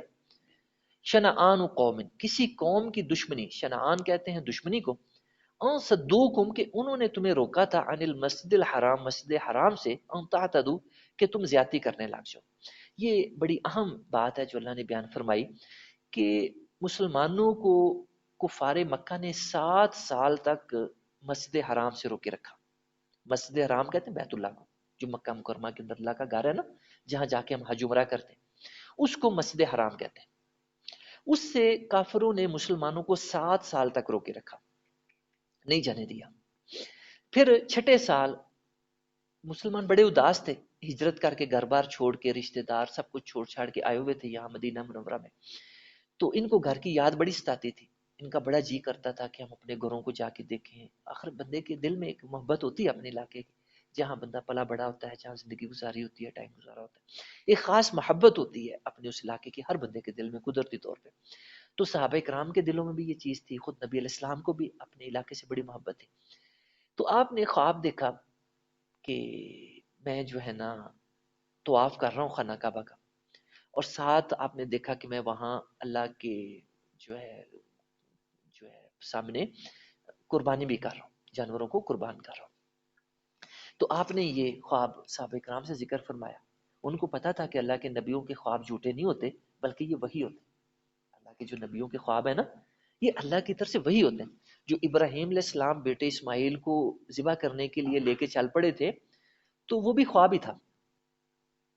Speaker 1: شنآن قوم، کسی قوم کی دشمنی، شنآن کہتے ہیں دشمنی کو، ان صدوکم، کہ انہوں نے تمہیں روکا تھا، عن المسجد الحرام، مسجد حرام سے، ان تعتدو، کہ تم زیادتی کرنے لگ جاؤ۔ یہ بڑی اہم بات ہے جو اللہ نے بیان فرمائی کہ مسلمانوں کو کفار مکہ نے 7 سال تک مسجد حرام سے روکے رکھا۔ مسجد حرام کہتے ہیں بیت اللہ کو، جو مکہ مکرمہ کے اندر اللہ کا گھر ہے نا، جہاں جا کے ہم حج عمرہ کرتے ہیں، اس کو مسجد حرام کہتے ہیں۔ اس سے کافروں نے مسلمانوں کو 7 سال تک روکے رکھا، نہیں جانے دیا۔ پھر 6 سال مسلمان بڑے اداس تھے، ہجرت کر کے گھر بار چھوڑ کے، رشتہ دار سب کچھ چھوڑ چھاڑ کے آئے ہوئے تھے یہاں مدینہ منورہ میں، تو ان کو گھر کی یاد بڑی ستاتی تھی، ان کا بڑا جی کرتا تھا کہ ہم اپنے گھروں کو جا کے دیکھیں۔ آخر بندے کے دل میں ایک محبت ہوتی ہے اپنے علاقے کی جہاں بندہ پلا بڑا ہوتا ہے، جہاں زندگی گزاری ہوتی ہے، ٹائم گزارا ہوتا ہے، ایک خاص محبت ہوتی ہے اپنے اس علاقے کی ہر بندے کے دل میں قدرتی طور پہ. تو صحابہ کرام کے دلوں میں بھی یہ چیز تھی، خود نبی علیہ السلام کو بھی اپنے علاقے سے بڑی محبت تھی. تو آپ نے خواب دیکھا کہ میں جو ہے نا طواف کر رہا ہوں خانہ کعبہ کا، اور ساتھ آپ نے دیکھا کہ میں وہاں اللہ کے جو ہے سامنے قربانی بھی کر رہا ہوں، جانوروں کو قربان کر رہا ہوں. تو آپ نے یہ خواب صحابہ کرام سے ذکر فرمایا. ان کو پتا تھا کہ اللہ کے نبیوں کے خواب جھوٹے نہیں ہوتے، بلکہ یہ وحی ہوتے. اللہ کے جو نبیوں کے خواب ہیں نا، یہ اللہ کی طرف سے وحی ہوتے ہیں. جو ابراہیم علیہ السلام بیٹے اسماعیل کو ذبح کرنے کے لیے لے کے چل پڑے تھے، تو وہ بھی خواب ہی تھا،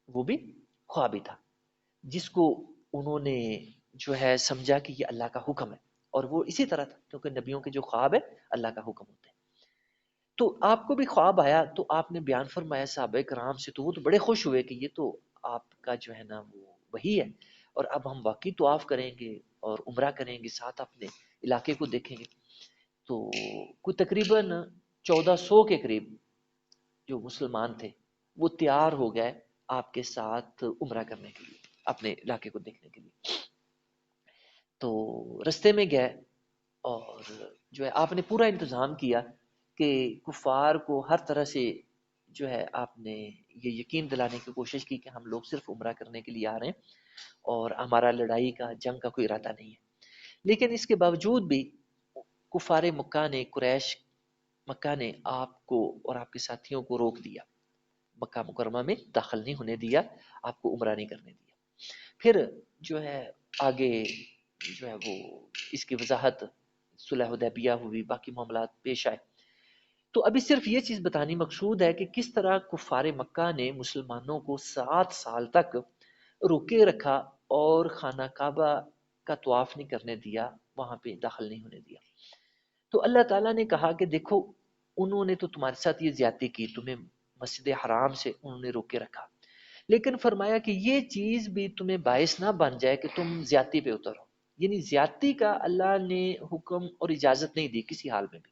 Speaker 1: وہ بھی خواب ہی تھا، جس کو انہوں نے جو ہے سمجھا کہ یہ اللہ کا حکم ہے. اور وہ اسی طرح تھا، کیونکہ نبیوں کے جو خواب ہے اللہ کا حکم ہوتے ہیں. تو آپ کو بھی خواب آیا تو آپ نے بیان فرمایا صحابہ کرام سے، تو وہ تو بڑے خوش ہوئے کہ یہ تو آپ کا جو ہے نا وہ وہی ہے، اور اب ہم واقعی طواف کریں گے اور عمرہ کریں گے، ساتھ اپنے علاقے کو دیکھیں گے. تو کوئی تقریباً 1400 کے قریب جو مسلمان تھے وہ تیار ہو گئے آپ کے ساتھ عمرہ کرنے کے لیے، اپنے علاقے کو دیکھنے کے لیے. تو رستے میں گئے اور جو ہے آپ نے پورا انتظام کیا کہ کفار کو ہر طرح سے جو ہے آپ نے یہ یقین دلانے کی کوشش کی کہ ہم لوگ صرف عمرہ کرنے کے لیے آ رہے ہیں اور ہمارا لڑائی کا، جنگ کا کوئی ارادہ نہیں ہے. لیکن اس کے باوجود بھی کفار مکہ نے، قریش مکہ نے آپ کو اور آپ کے ساتھیوں کو روک دیا، مکہ مکرمہ میں داخل نہیں ہونے دیا، آپ کو عمرہ نہیں کرنے دیا. پھر جو ہے آگے جو ہے وہ اس کی وضاحت صلح حدیبیہ ہوئی، باقی معاملات پیش آئے. تو ابھی صرف یہ چیز بتانی مقصود ہے کہ کس طرح کفار مکہ نے مسلمانوں کو 7 سال تک روکے رکھا اور خانہ کعبہ کا طواف نہیں کرنے دیا، وہاں پہ داخل نہیں ہونے دیا. تو اللہ تعالیٰ نے کہا کہ دیکھو انہوں نے تو تمہارے ساتھ یہ زیادتی کی، تمہیں مسجد حرام سے انہوں نے روکے رکھا، لیکن فرمایا کہ یہ چیز بھی تمہیں باعث نہ بن جائے کہ تم زیادتی پہ اترو. یعنی زیادتی کا اللہ نے حکم اور اجازت نہیں دی کسی حال میں بھی،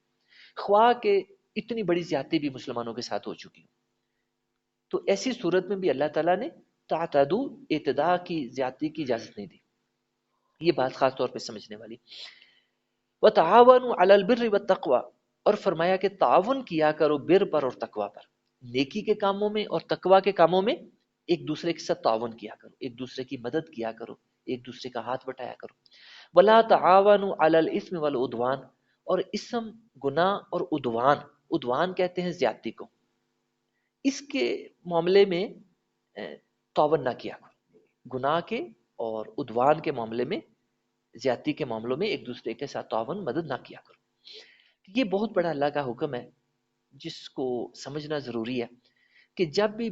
Speaker 1: خواہ کہ اتنی بڑی زیادتی بھی مسلمانوں کے ساتھ ہو چکی ہو. تو ایسی صورت میں بھی اللہ تعالیٰ نے تعتدو، اعتداء کی، زیادتی کی اجازت نہیں دی. یہ بات خاص طور پہ سمجھنے والی. وَتَعَاوَنُوا عَلَى الْبِرِّ وَالتَّقْوَى، اور فرمایا کہ تعاون کیا کرو بر پر اور تقوی پر، نیکی کے کاموں میں اور تقوی کے کاموں میں ایک دوسرے کے ساتھ تعاون کیا کرو، ایک دوسرے کی مدد کیا کرو، ایک دوسرے کا ہاتھ بٹایا کرو. وَلَا تَعَاوَنُوا عَلَى الْإِثْمِ وَالْعُدْوَانِ، اور اسم، گناہ اور عدوان، عدوان کہتے ہیں زیادتی کو، اس کے معاملے میں تعاون نہ کیا کرو. گناہ کے اور عدوان کے معاملے میں، زیادتی کے معاملوں میں ایک دوسرے کے ساتھ تعاون، مدد نہ کیا کرو. یہ بہت بڑا اللہ کا حکم ہے جس کو سمجھنا ضروری ہے کہ جب بھی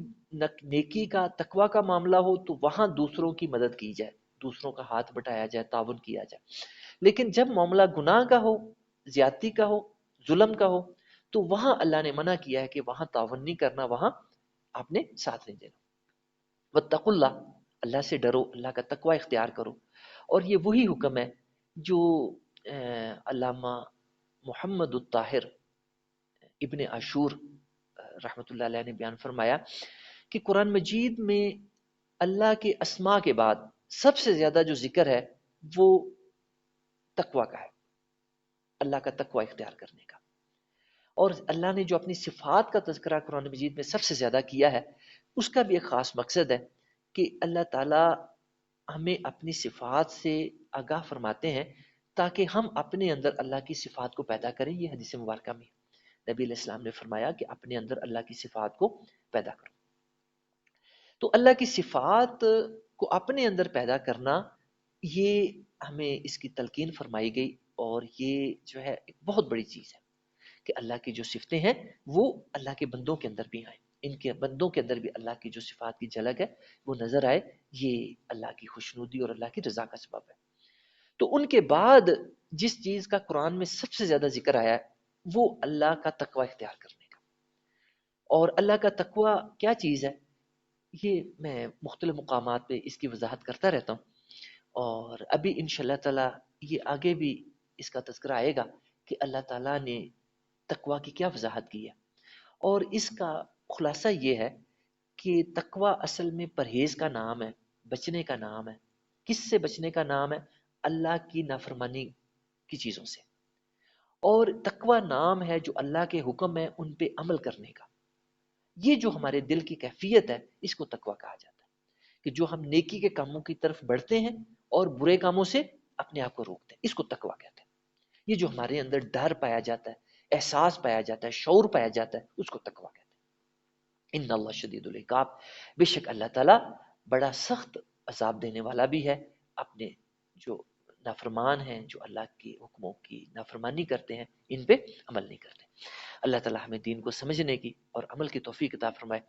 Speaker 1: نیکی کا، تقوی کا معاملہ ہو تو وہاں دوسروں کی مدد کی جائے، دوسروں کا ہاتھ بٹایا جائے، تعاون کیا جائے. لیکن جب معاملہ گناہ کا ہو، زیادتی کا ہو، ظلم کا ہو، تو وہاں اللہ نے منع کیا ہے کہ وہاں تعاون نہیں کرنا، وہاں آپ نے ساتھ نہیں دینا. واتقوا اللہ، اللہ سے ڈرو، اللہ کا تقوی اختیار کرو. اور یہ وہی حکم ہے جو علامہ محمد الطاہر ابن عاشور رحمۃ اللہ علیہ نے بیان فرمایا کہ قرآن مجید میں اللہ کے اسماء کے بعد سب سے زیادہ جو ذکر ہے وہ تقوی کا ہے، اللہ کا تقوی اختیار کرنے کا. اور اللہ نے جو اپنی صفات کا تذکرہ قرآن مجید میں سب سے زیادہ کیا ہے، اس کا بھی ایک خاص مقصد ہے کہ اللہ تعالیٰ ہمیں اپنی صفات سے آگاہ فرماتے ہیں تاکہ ہم اپنے اندر اللہ کی صفات کو پیدا کریں. یہ حدیث مبارکہ میں نبی علیہ السلام نے فرمایا کہ اپنے اندر اللہ کی صفات کو پیدا کرو. تو اللہ کی صفات کو اپنے اندر پیدا کرنا، یہ ہمیں اس کی تلقین فرمائی گئی، اور یہ جو ہے ایک بہت بڑی چیز ہے کہ اللہ کی جو صفتیں ہیں وہ اللہ کے بندوں کے اندر بھی آئیں، ان کے بندوں کے اندر بھی اللہ کی جو صفات کی جھلک ہے وہ نظر آئے. یہ اللہ کی خوشنودی اور اللہ کی رضا کا سبب ہے. تو ان کے بعد جس چیز کا قرآن میں سب سے زیادہ ذکر آیا ہے وہ اللہ کا تقوی اختیار کرنے کا. اور اللہ کا تقوی کیا چیز ہے، یہ میں مختلف مقامات پہ اس کی وضاحت کرتا رہتا ہوں، اور ابھی انشاءاللہ تعالی یہ آگے بھی اس کا تذکرہ آئے گا کہ اللہ تعالیٰ نے تقوی کی کیا وضاحت کی ہے. اور اس کا خلاصہ یہ ہے کہ تقوی اصل میں پرہیز کا نام ہے، بچنے کا نام ہے۔ کس سے بچنے کا نام ہے؟ اللہ کی نافرمانی کی چیزوں سے۔ اور تقوی نام ہے جو اللہ کے حکم ہے ان پہ عمل کرنے کا۔ یہ جو ہمارے دل کی کیفیت ہے اس کو تقوی کہا جاتا ہے، کہ جو ہم نیکی کے کاموں کی طرف بڑھتے ہیں اور برے کاموں سے اپنے آپ کو روکتے ہیں، اس کو تقوی کہتے ہیں۔ یہ جو ہمارے اندر ڈر پایا جاتا ہے، احساس پایا جاتا ہے، شعور پایا جاتا ہے، اس کو تقوی کہتے ہیں۔ ان اللہ شدید العقاب، بے شک اللہ تعالیٰ بڑا سخت عذاب دینے والا بھی ہے اپنے جو نافرمان ہیں، جو اللہ کے حکموں کی نافرمانی کرتے ہیں، ان پہ عمل نہیں کرتے۔ اللہ تعالیٰ ہمیں دین کو سمجھنے کی اور عمل کی توفیق عطا فرمائے۔